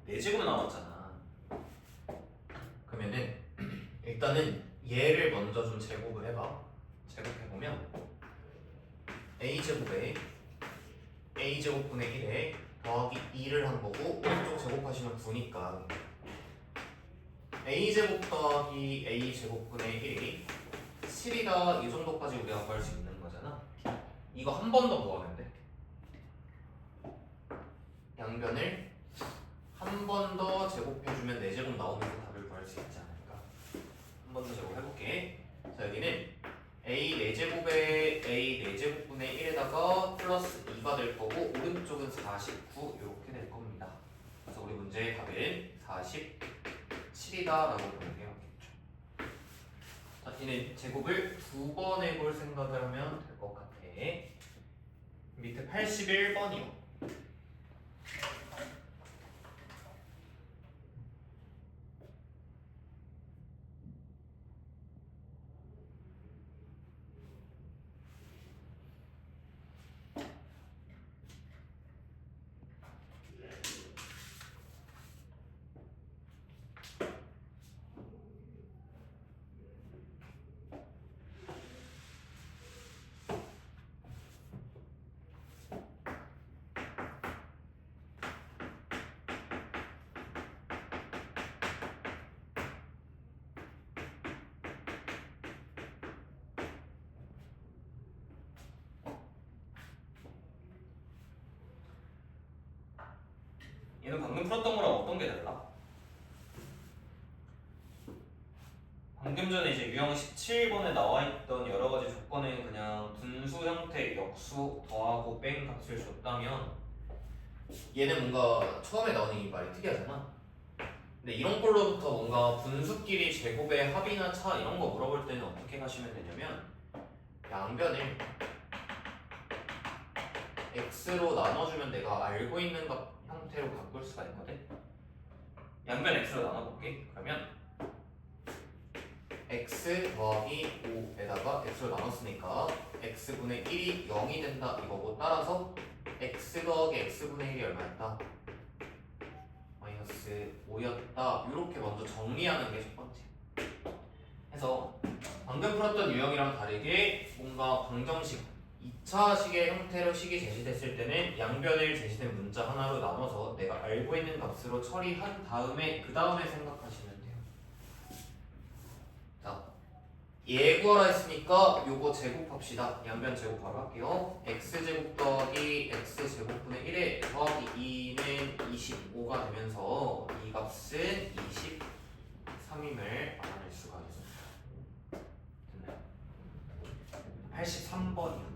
네 제곱이 나왔잖아. 그러면은 일단은 얘를 먼저 좀 제곱을 해봐. 제곱해보면 a제곱에 a제곱분의 1에 더하기 2를 한 거고 오른쪽 제곱하시면 9니까 a제곱 더하기 a제곱분의 1이 7이다 이 정도까지 우리가 구할 수 있는 거잖아. 이거 한 번 더 구하면 돼. 양변을 한 번 더 제곱해주면 4제곱 나오면서 답을 구할 수 있지 않을까. 한 번 더 제곱해볼게. 자, 여기는 a 4제곱에 a 4제곱분의 1에다가 플러스 2가 될 거고 오른쪽은 49 이렇게 될 겁니다. 그래서 우리 문제의 답은 47이다 라고 보는 게 맞겠죠. 자, 얘는 제곱을 2번 해볼 생각을 하면 될 것 같아. 밑에 81번이요. 얘는 방금 풀었던 거랑 어떤 게 달라? 방금 전에 이제 유형 17번에 나와 있던 여러 가지 조건은 그냥 분수 형태 역수 더하고 뺀 값을 줬다면 얘는 뭔가 처음에 나오는 이 말이 특이하잖아. 근데 이런 걸로부터 뭔가 분수끼리 제곱의 합이나 차 이런 거 물어볼 때는 어떻게 가시면 되냐면 양변을 x로 나눠주면 내가 알고 있는 것 형태로 바꿀 수가 있거든. 양변 x로 나눠볼게. 그러면 x 더하기 5에다가 x로 나눴으니까 x분의 1이 0이 된다 이거고 따라서 x 더하기 x분의 1이 얼마였다? 마이너스 5였다. 이렇게 먼저 정리하는 게 첫 번째. 해서 방금 풀었던 유형이랑 다르게 뭔가 방정식 2차식의 형태로 식이 제시됐을 때는 양변을 제시된 문자 하나로 나눠서 내가 알고 있는 값으로 처리한 다음에 그 다음에 생각하시면 돼요. 자, 얘 구하라 했으니까 요거 제곱합시다. 양변 제곱 바로 할게요. x제곱 더하기 x제곱분의 1에 더하기 2는 25가 되면서 이 값은 23임을 알아낼 수가 있습니다. 됐나요? 83번이요.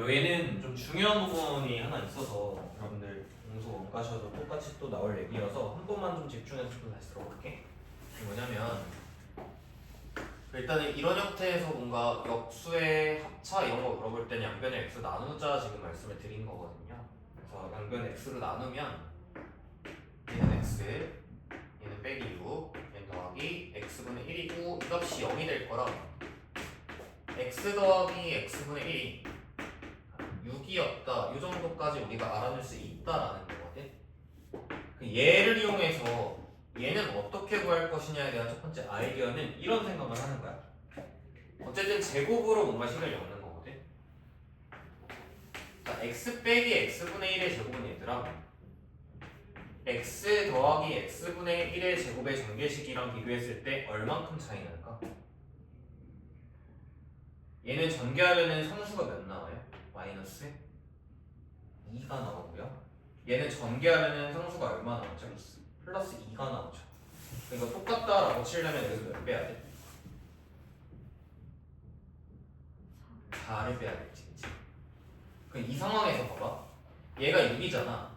얘는 좀 중요한 부분이 하나 있어서 여러분들 공수 원가셔도 똑같이 또 나올 얘기여서 한 번만 좀 집중해서 좀 다시 들어볼게. 뭐냐면 일단은 이런 형태에서 뭔가 역수의 합차 이런 거 물어볼 때는 양변의 x 나누자 지금 말씀을 드린 거거든요. 그래서 양변 x로 나누면 얘는 x, 얘는 빼기 6, 얘는 더하기 x분의 1이고 이 값이 0이 될 거라 x 더하기 x분의 1이 6이었다. 이 정도까지 우리가 알아낼 수 있다라는 거거든. 얘를 이용해서 얘는 어떻게 구할 것이냐에 대한 첫 번째 아이디어는 이런 생각을 하는 거야. 어쨌든 제곱으로 뭔가 식을 엮는 거거든. 자, x 빼기 x분의 1의 제곱은 얘들아 x 더하기 x분의 1의 제곱의 전개식이랑 비교했을 때 얼만큼 차이 날까? 얘는 전개하려는 상수가 몇 나와요? 마이너스 2가 나오고요. 얘는 전개하려는 상수가 얼마 나오죠? 플러스 2가 나오죠. 그러니까 똑같다라고 치려면 여기서 몇 빼야 돼? 4를 빼야겠지. 그럼 이 상황에서 봐봐. 얘가 6이잖아.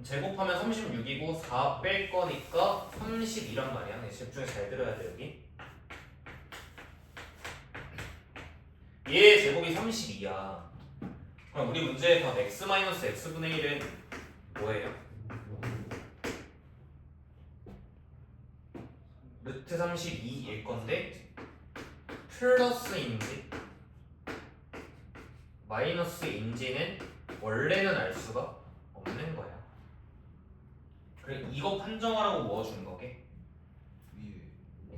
제곱하면 36이고 4 뺄 거니까 32란 말이야. 근데 집중해서 잘 들어야 돼 여기. 얘의 제곱이 32야. 그럼 우리 문제의 답 x-x분의 1은 뭐예요? 루트 32일 건데 플러스인지 마이너스인지는 원래는 알 수가 없는 거야. 그래 이거 판정하라고 뭐 준 거게?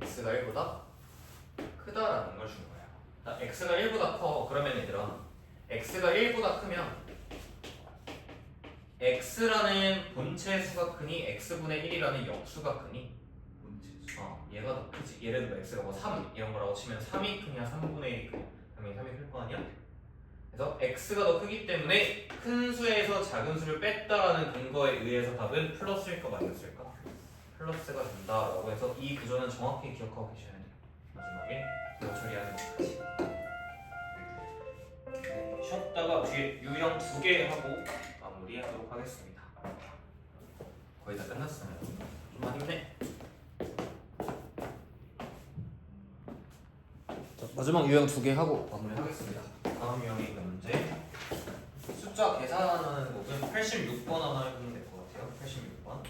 x가 1보다 크다라는 걸 준 거야. 자, x가 1보다 커. 그러면 얘들아 x가 1보다 크면 x라는 본체 수가 크니 x분의 1이라는 역수가 크니 얘가 더 크지. 예를 들어 x가 뭐 3 이런 거라고 치면 3이 크냐 3분의 1이 크냐 당연히 3이 클 거 아니야? 그래서 x가 더 크기 때문에 큰 수에서 작은 수를 뺐다라는 근거에 의해서 답은 플러스일까 마이너스일까? 플러스가 된다라고 해서 이 구조는 정확히 기억하고 계셔야 돼요. 마지막에 이거 처리하는 것까지. 네, 쉬었다가 뒤에 유형 2개 하고 마무리하도록 하겠습니다. 거의 다 끝났어요. 좀만 힘내. 마지막 유형 2개 하고 마무리하겠습니다. 다음 유형에 있는 문제 숫자 계산하는 부분 86번 하나 해보면 될 것 같아요. 86번.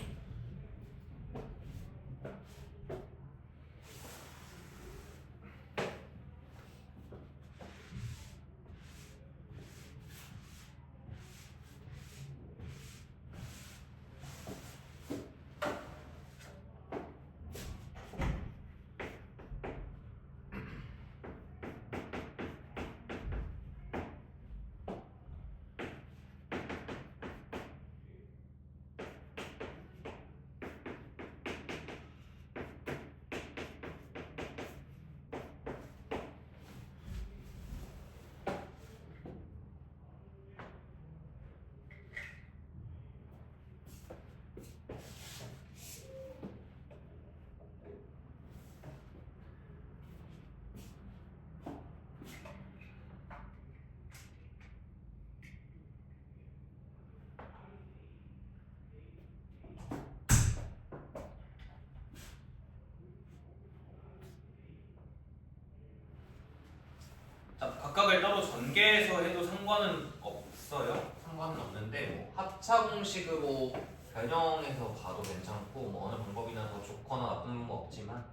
각각을 따로 전개해서 해도 상관은 없어요. 상관은 없는데 뭐 합차 공식으로 변형해서 봐도 괜찮고 뭐 어느 방법이나 더 좋거나 나쁜 방법 없지만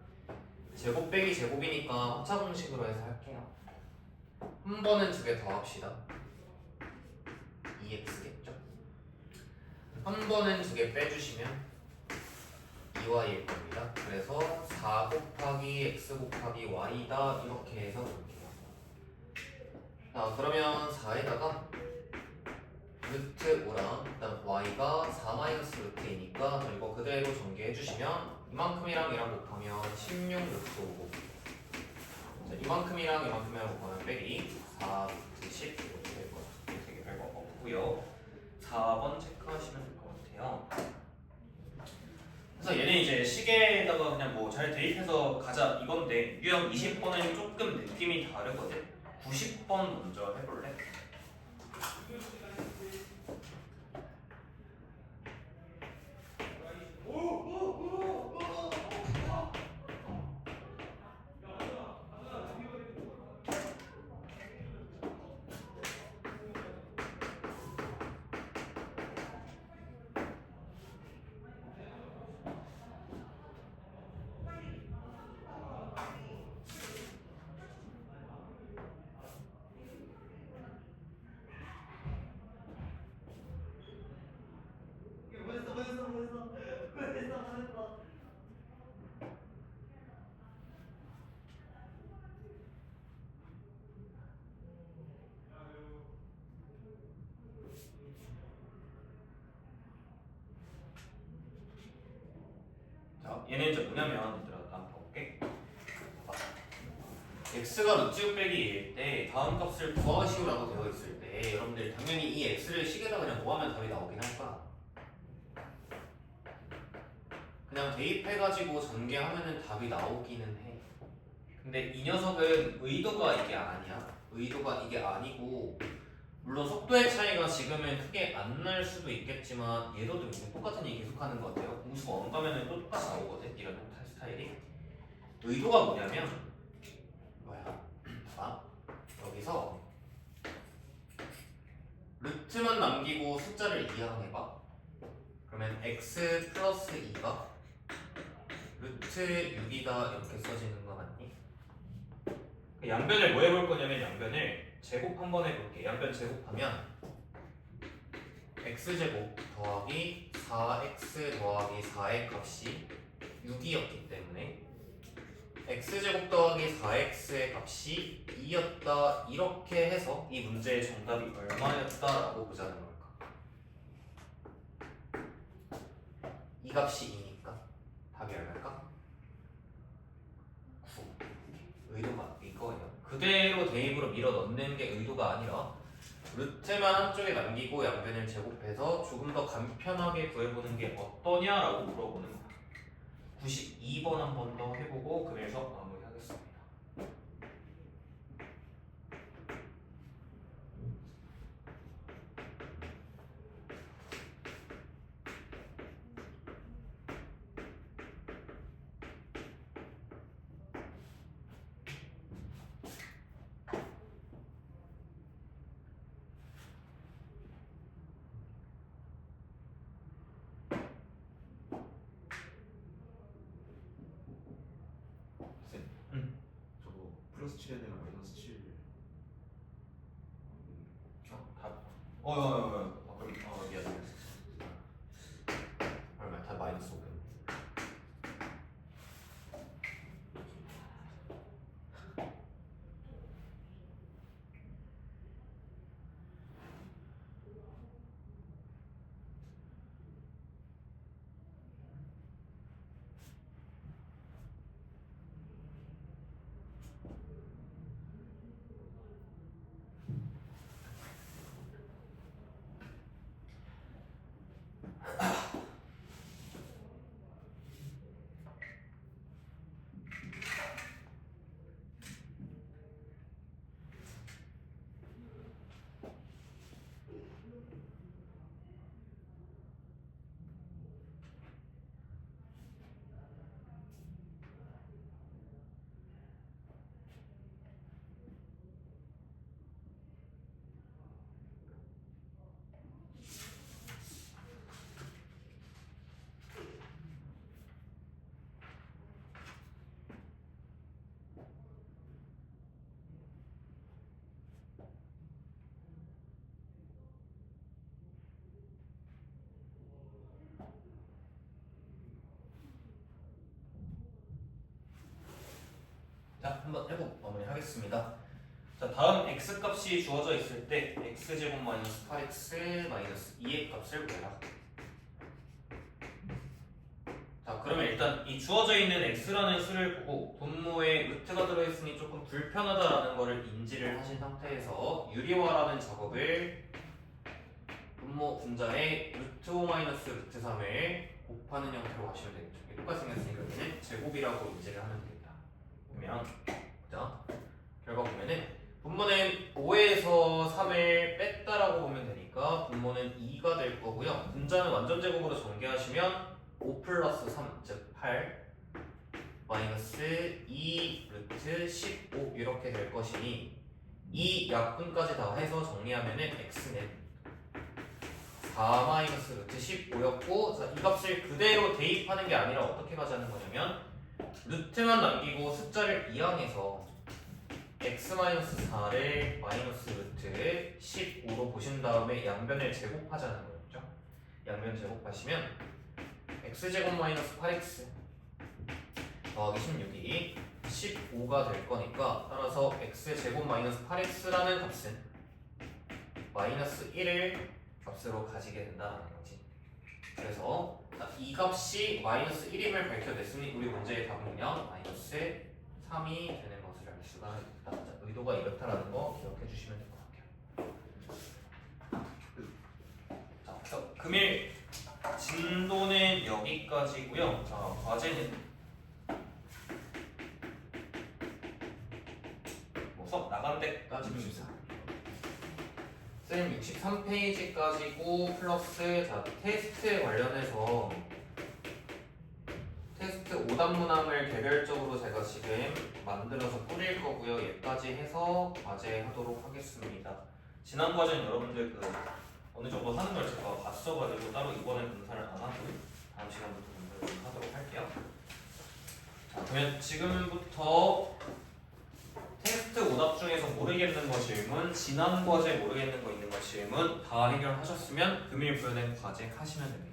제곱 빼기 제곱이니까 합차 공식으로 해서 할게요. 한 번은 2개 더 합시다. 2x겠죠? 한 번은 2개 빼주시면 2y 일 겁니다. 그래서 4 곱하기 x 곱하기 y다 이렇게 해서 볼게요. 자 그러면 4에다가 루트 5랑 일단 y가 4 마이너스 루트이니까 저 이거 그대로 전개해 주시면 이만큼이랑 이랑 곱하면 16 루트 5고 자, 이만큼이랑 이만큼이랑 곱하면 빼기 4 루트 10 이렇게 될 거예요. 되게 별거 없고요. 4번 체크하시면 될 것 같아요. 그래서 얘는 이제 시계에다가 그냥 뭐 잘 대입해서 가자 이건데 유형 20번은 조금 느낌이 다르거든. 90번 먼저 해볼래? 아? 얘는 이제 뭐냐면 얘들아 나 볼게. 봐봐. x가 루트 6 빼기 1일 때 다음 값을 구하시오라고 되어 있을 때 여러분들 당연히 이 x를 식에다 그냥 넣으면 답이 나오긴 할 거야. 그냥 대입해가지고 전개하면은 답이 나오기는 해. 근데 이 녀석은 의도가 이게 아니야. 의도가 이게 아니고 물론 속도의 차이가 지금은 크게 안 날 수도 있겠지만 얘도 좀 똑같은 얘기 계속하는 것 같아요. 공수가 원 가면은 또 똑같이 나오거든. 이런 스타일이. 의도가 뭐냐면 뭐야? 봐. 여기서 루트만 남기고 숫자를 이항해봐. 그러면 x 플러스 2가 루트 6이다 이렇게 써지는 거 맞니? 양변을 뭐 해볼 거냐면 양변을 제곱 한번 해볼게. 양변 제곱하면 x제곱 더하기 4x 더하기 4의 값이 6이었기 때문에 x제곱 더하기 4x의 값이 2였다 이렇게 해서 이 문제의 정답이 얼마였다라고 보자는 걸까? 이 값이 2니까 답이 얼마일까? 9. 의도가 이거예요. 그대로 대입으로 밀어 넣는 게 의도가 아니라 루트만 한쪽에 남기고 양변을 제곱해서 조금 더 간편하게 구해보는 게 어떠냐라고 물어보는 거야. 92번 한 번 더 해보고 금일 수업 마무리하겠습니다. 저거 플러스 7해야 되나 마이너스 7? 답. 미안. 얼마? 다 마이너스 5. 자, 한번 해보고 마무리하겠습니다. 자, 다음 x 값이 주어져 있을 때 x제곱 마이너스 8x 마이너스 2의 값을 구해라. 자, 그러면 일단 이 주어져 있는 x라는 수를 보고 분모에 루트가 들어있으니 조금 불편하다라는 것을 인지를 하신 상태에서 유리화라는 작업을 분모 분자에 루트 5 마이너스 루트 3을 곱하는 형태로 하시면 되겠죠. 똑같이 생겼으니까 얘는 제곱이라고 인지를 하면 되겠다. 보면 자, 결과 보면은 분모는 5에서 3을 뺐다라고 보면 되니까 분모는 2가 될 거고요. 분자는 완전 제곱으로 전개하시면 5 플러스 3, 즉 8 마이너스 2 루트 15 이렇게 될 것이니 이 약분까지 다 해서 정리하면은 x는 4 마이너스 루트 15였고 이 값을 그대로 대입하는 게 아니라 어떻게 가자는 거냐면 루트만 남기고 숫자를 이항해서 x-4를 마이너스 루트 15로 보신 다음에 양변을 제곱하자는 거였죠. 양변 제곱하시면 x제곱 마이너스 8x 더하기 16이 15가 될 거니까 따라서 x제곱 마이너스 8x라는 값은 마이너스 1을 값으로 가지게 된다는 거지. 그래서 이 값이 마이너스 1임을 밝혀냈으니 우리 문제의 답은 그냥 마이너스 3이 되는 것을 알 수가 있다. 자, 의도가 이렇다라는 거 기억해 주시면 될 것 같아요. 자, 그래서 금일 진도는 여기까지고요. 자, 과제는 뭐 수업 나간 데까지입니다. 쌤 63페이지까지고 플러스 자 테스트 관련해서 테스트 오답 문항을 개별적으로 제가 지금 만들어서 뿌릴 거고요. 얘까지 해서 과제하도록 하겠습니다. 지난 과제는 여러분들 그 어느 정도 하는 걸 제가 봤어가지고 따로 이번에 검사를 안 하고 다음 시간부터 검사를 좀 하도록 할게요. 자, 그러면 지금부터 테스트 오답 중에서 모르겠는 거 질문, 지난 과제 모르겠는 거 있는 거 질문 다 해결하셨으면 금일 부여된 과제 하시면 됩니다.